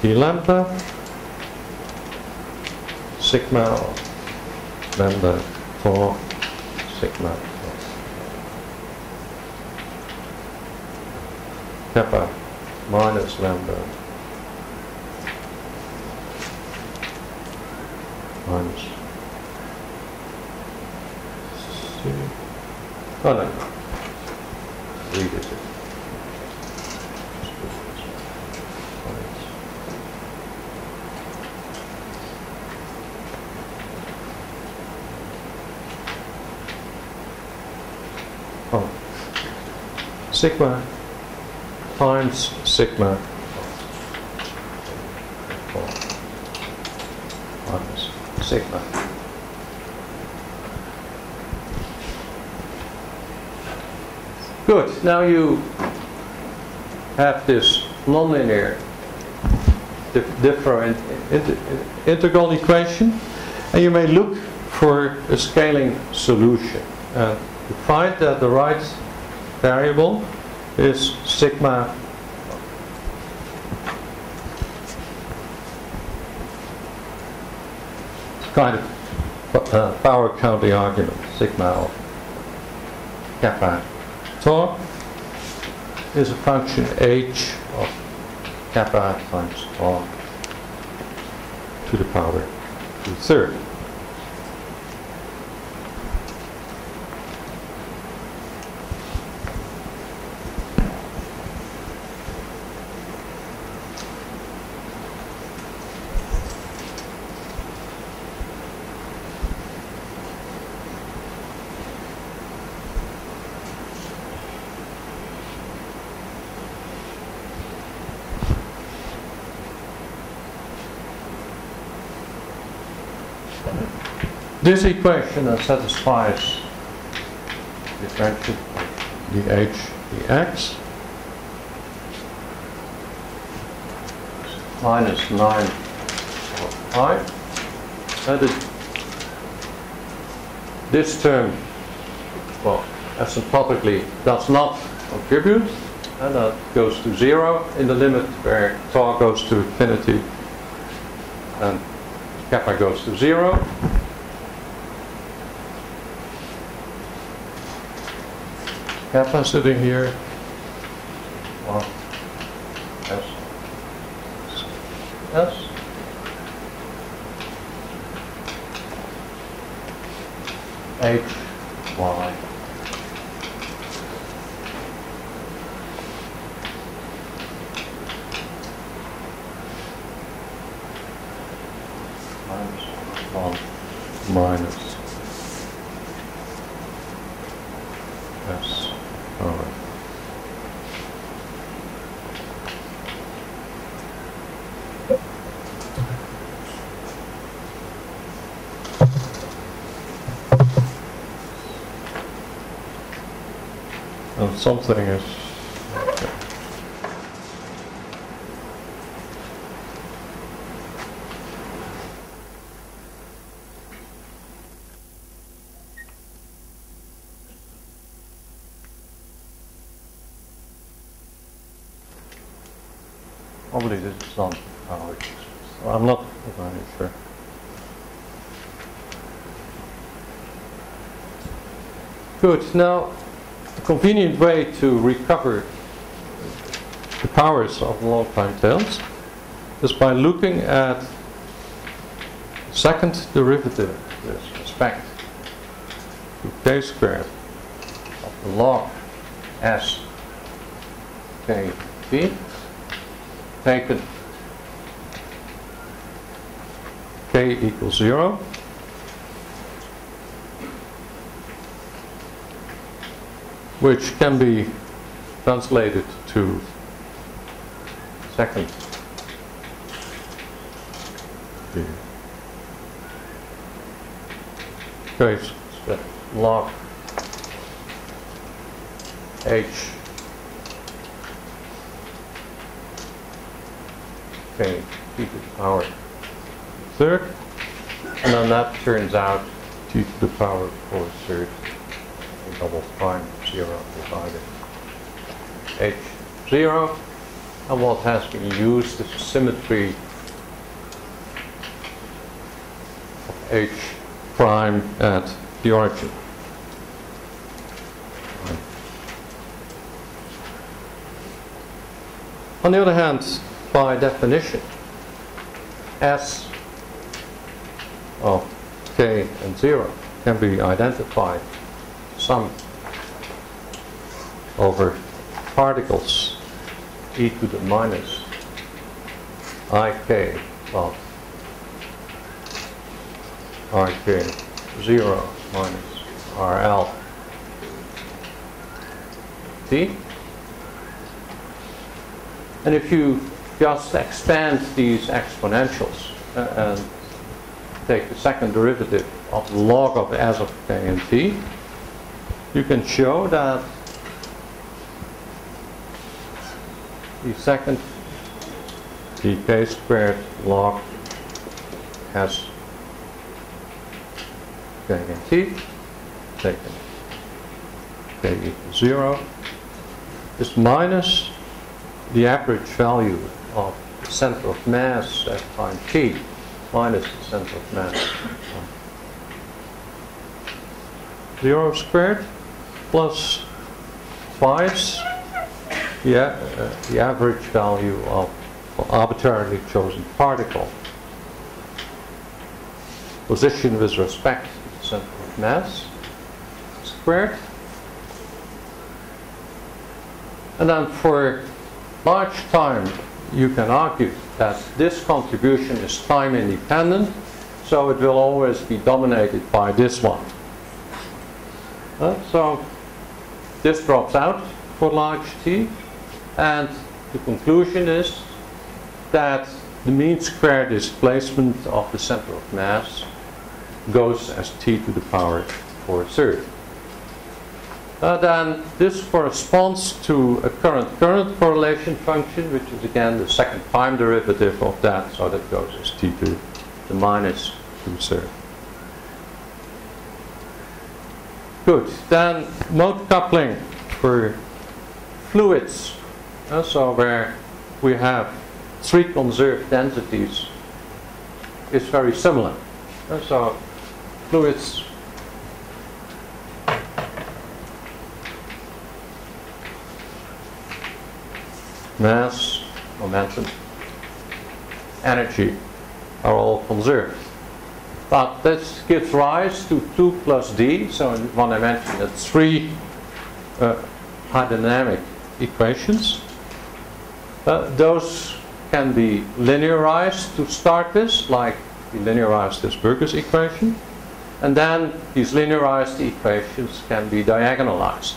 d lambda sigma of lambda tau sigma kappa minus lambda minus c. Oh no, read it. Oh, sigma times sigma minus sigma. Good. Now you have this nonlinear different integral equation, and you may look for a scaling solution. You find that the right variable is sigma kind of power counting argument, sigma of kappa tau is a function h of kappa times tau to the power 2/3. This equation satisfies differential dh dx minus 9 over pi. This term, well, asymptotically does not contribute, and that goes to 0 in the limit where tau goes to infinity and kappa goes to 0. Kappa sitting here, S, H, Y, minus 1 minus S. All right. something is. Probably this is not how it is. I'm not very sure. Good. Now, a convenient way to recover the powers of long time tails is by looking at the second derivative with respect to k squared of the log s k t taken k equals 0, which can be translated to second case that log h k t to the power third, and then that turns out t to the power 4 third double prime 0 divided h0, and what has been used is symmetry of h prime at the origin. On the other hand, by definition, S of k and 0 can be identified sum over particles e to the minus ik of rk 0 minus rl t. And if you just expand these exponentials and take the second derivative of the log of s of k and t, you can show that the second k squared log s k and t taken k equals 0 is minus the average value of the center of mass at time t minus the center of mass 0 squared plus twice the average value of an arbitrarily chosen particle position with respect to the center of mass squared. And then for large time, you can argue that this contribution is time independent, so it will always be dominated by this one. So this drops out for large t, and the conclusion is that the mean square displacement of the center of mass goes as t to the power 4 third. Then this corresponds to a current correlation function, which is again the second prime derivative of that, so that goes as t to the minus 2 third. Good. Then mode coupling for fluids, so where we have 3 conserved densities, is very similar. So fluids mass, momentum, energy are all conserved. But this gives rise to 2 plus d, so in one dimension it's 3 hydrodynamic equations. Those can be linearized to start with, like we linearized this Burger's equation. And then these linearized equations can be diagonalized.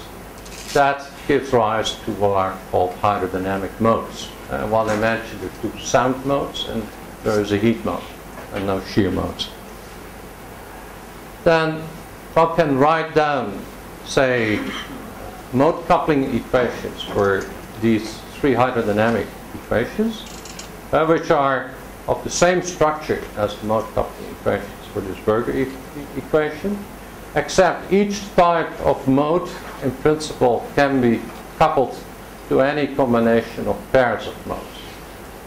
That gives rise to what are called hydrodynamic modes. One dimension there are 2 sound modes, and there is a heat mode, and no shear modes. Then one can write down, say, mode coupling equations for these three hydrodynamic equations, which are of the same structure as the mode coupling equations for this Berger equation, except each type of mode in principle can be coupled to any combination of pairs of modes.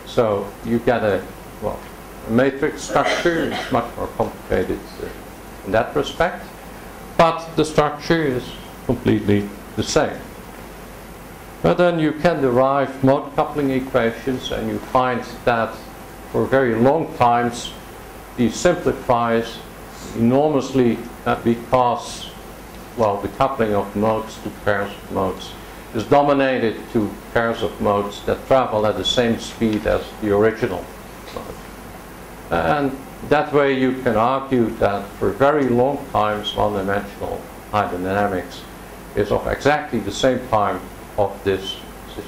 So you get a matrix structure. It's much more complicated in that respect, but the structure is completely the same. But then you can derive mode coupling equations, and you find that for very long times these simplifies enormously because, well, the coupling of modes to pairs of modes is dominated to pairs of modes that travel at the same speed as the original mode. And that way you can argue that for very long times one-dimensional hydrodynamics is of exactly the same time of this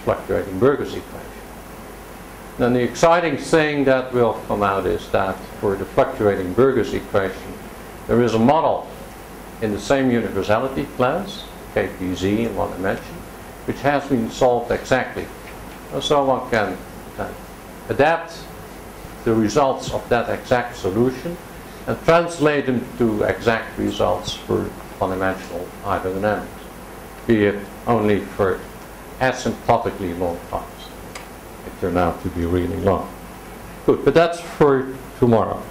fluctuating Berger's equation. Then the exciting thing that will come out is that for the fluctuating Berger's equation, there is a model in the same universality class, KPZ in one dimension, which has been solved exactly. So one can adapt the results of that exact solution and translate them to exact results for one-dimensional hydrodynamics, be it only for asymptotically long times. It turned out to be really long. Good, but that's for tomorrow.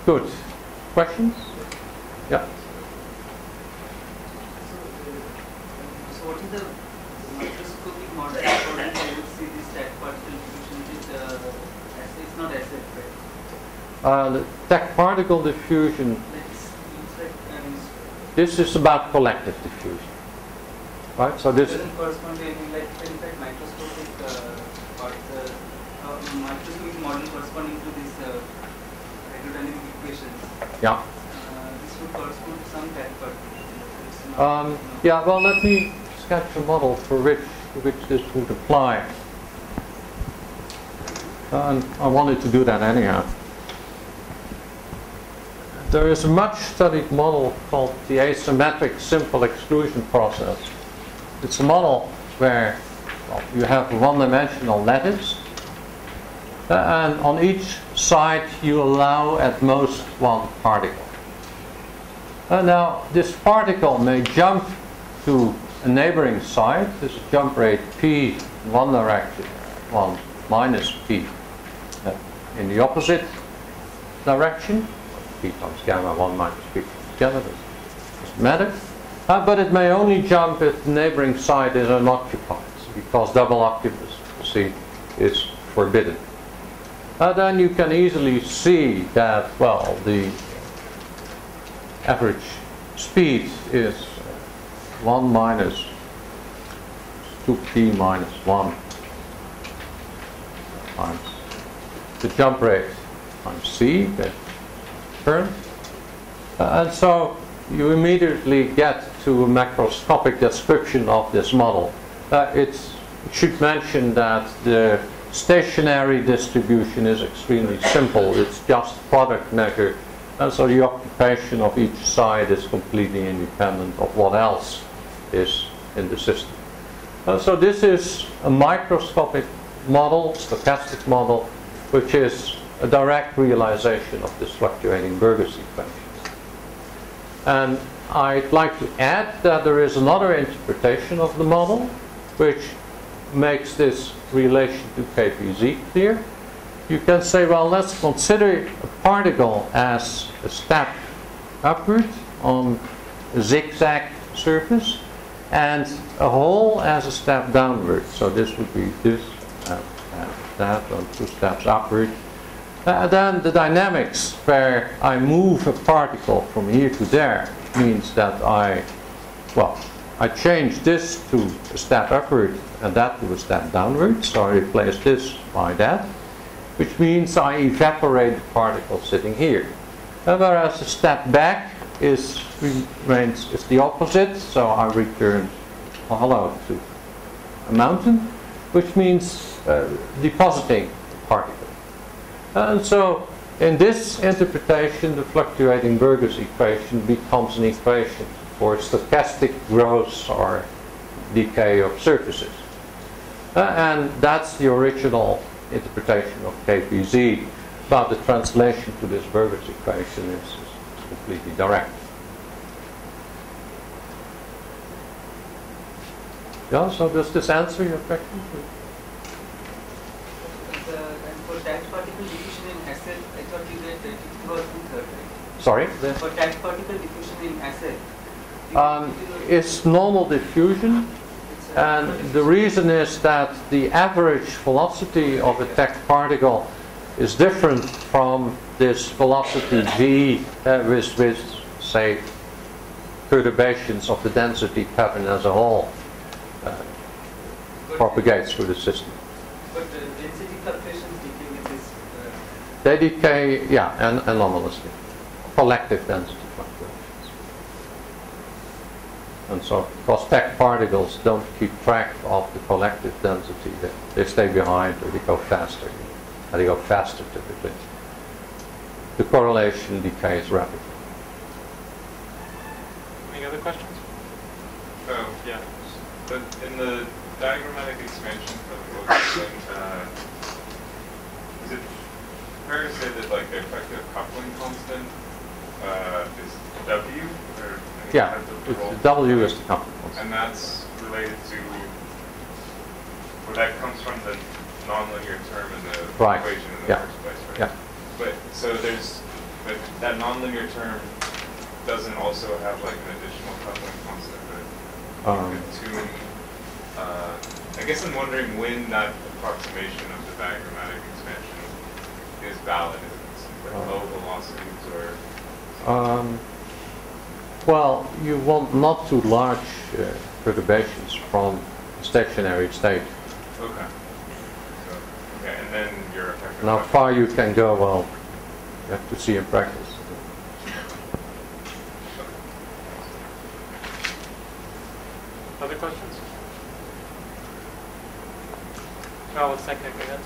Good. Questions? Yeah. So what is the microscopic model according to you see this stack particle diffusion with it's not acid, right? The stack particle diffusion, this is about collective diffusion. Right? So this doesn't correspond to anything like in fact microscopic microscopic model corresponding to this hydrodynamic equations. Yeah. This would correspond to some stack particle. Yeah, well, let me sketch a model for which this would apply. And I wanted to do that anyhow. There is a much studied model called the asymmetric simple exclusion process. It's a model where you have a one-dimensional lattice, and on each side you allow at most one particle. Now this particle may jump to a neighboring side. There's a jump rate p in one direction, 1 minus p in the opposite direction. P times gamma, 1 minus p times gamma, doesn't matter. But it may only jump if the neighboring side is unoccupied, because double occupancy is forbidden. Then you can easily see that, well, the average speed is 1 minus 2p minus 1 times the jump rate times c, the current. And so you immediately get to a macroscopic description of this model. It should mention that the stationary distribution is extremely simple. It's just product measure, and so the occupation of each side is completely independent of what else is in the system. So this is a microscopic model, stochastic model, which is a direct realization of this fluctuating Berger's equation. And I'd like to add that there is another interpretation of the model which makes this relation to KPZ clear. You can say, well, let's consider a particle as a step upward on a zigzag surface and a hole as a step downward. So this would be this and that, and 2 steps upward. Then the dynamics where I move a particle from here to there means that I change this to a step upward and that to a step downward. So I replace this by that, which means I evaporate the particle sitting here. Whereas the step back is the opposite, so I return hollow to a mountain, which means depositing the particle. And so in this interpretation, the fluctuating Berger's equation becomes an equation for stochastic growth or decay of surfaces. And that's the original interpretation of KPZ. But the translation to this Berger's equation is completely direct. Yeah, so does this answer your question? And for tax particle diffusion in acid, I thought you did it was two-thirds, right? Sorry? For tax particle diffusion in acid, It's normal diffusion, and the reason is that the average velocity of a tagged particle is different from this velocity v with say, perturbations of the density pattern as a whole propagates through the system. But density fluctuations decay with this. They decay, yeah, anomalously. Collective density fluctuations. And so, because tagged particles don't keep track of the collective density, they stay behind or they go faster. And they go faster typically. The correlation decays rapidly. Any other questions? Oh, yeah. But in the diagrammatic expansion for the book, is it fair to say that like the effective coupling constant is W? Or yeah, the W is the coupling constant. And that's related to, or that comes from the nonlinear term in the equation in the first place, right? Yeah. But so but that nonlinear term doesn't also have like an additional coupling constant that you could tune. I guess I'm wondering when that approximation of the diagrammatic expansion is valid. Is it like low velocities or? Well, you want not too large perturbations from a stationary state. Okay. Okay, and then your effective. And how far you can go, well, you have to see in practice. Other questions? No, let's thank Henk again.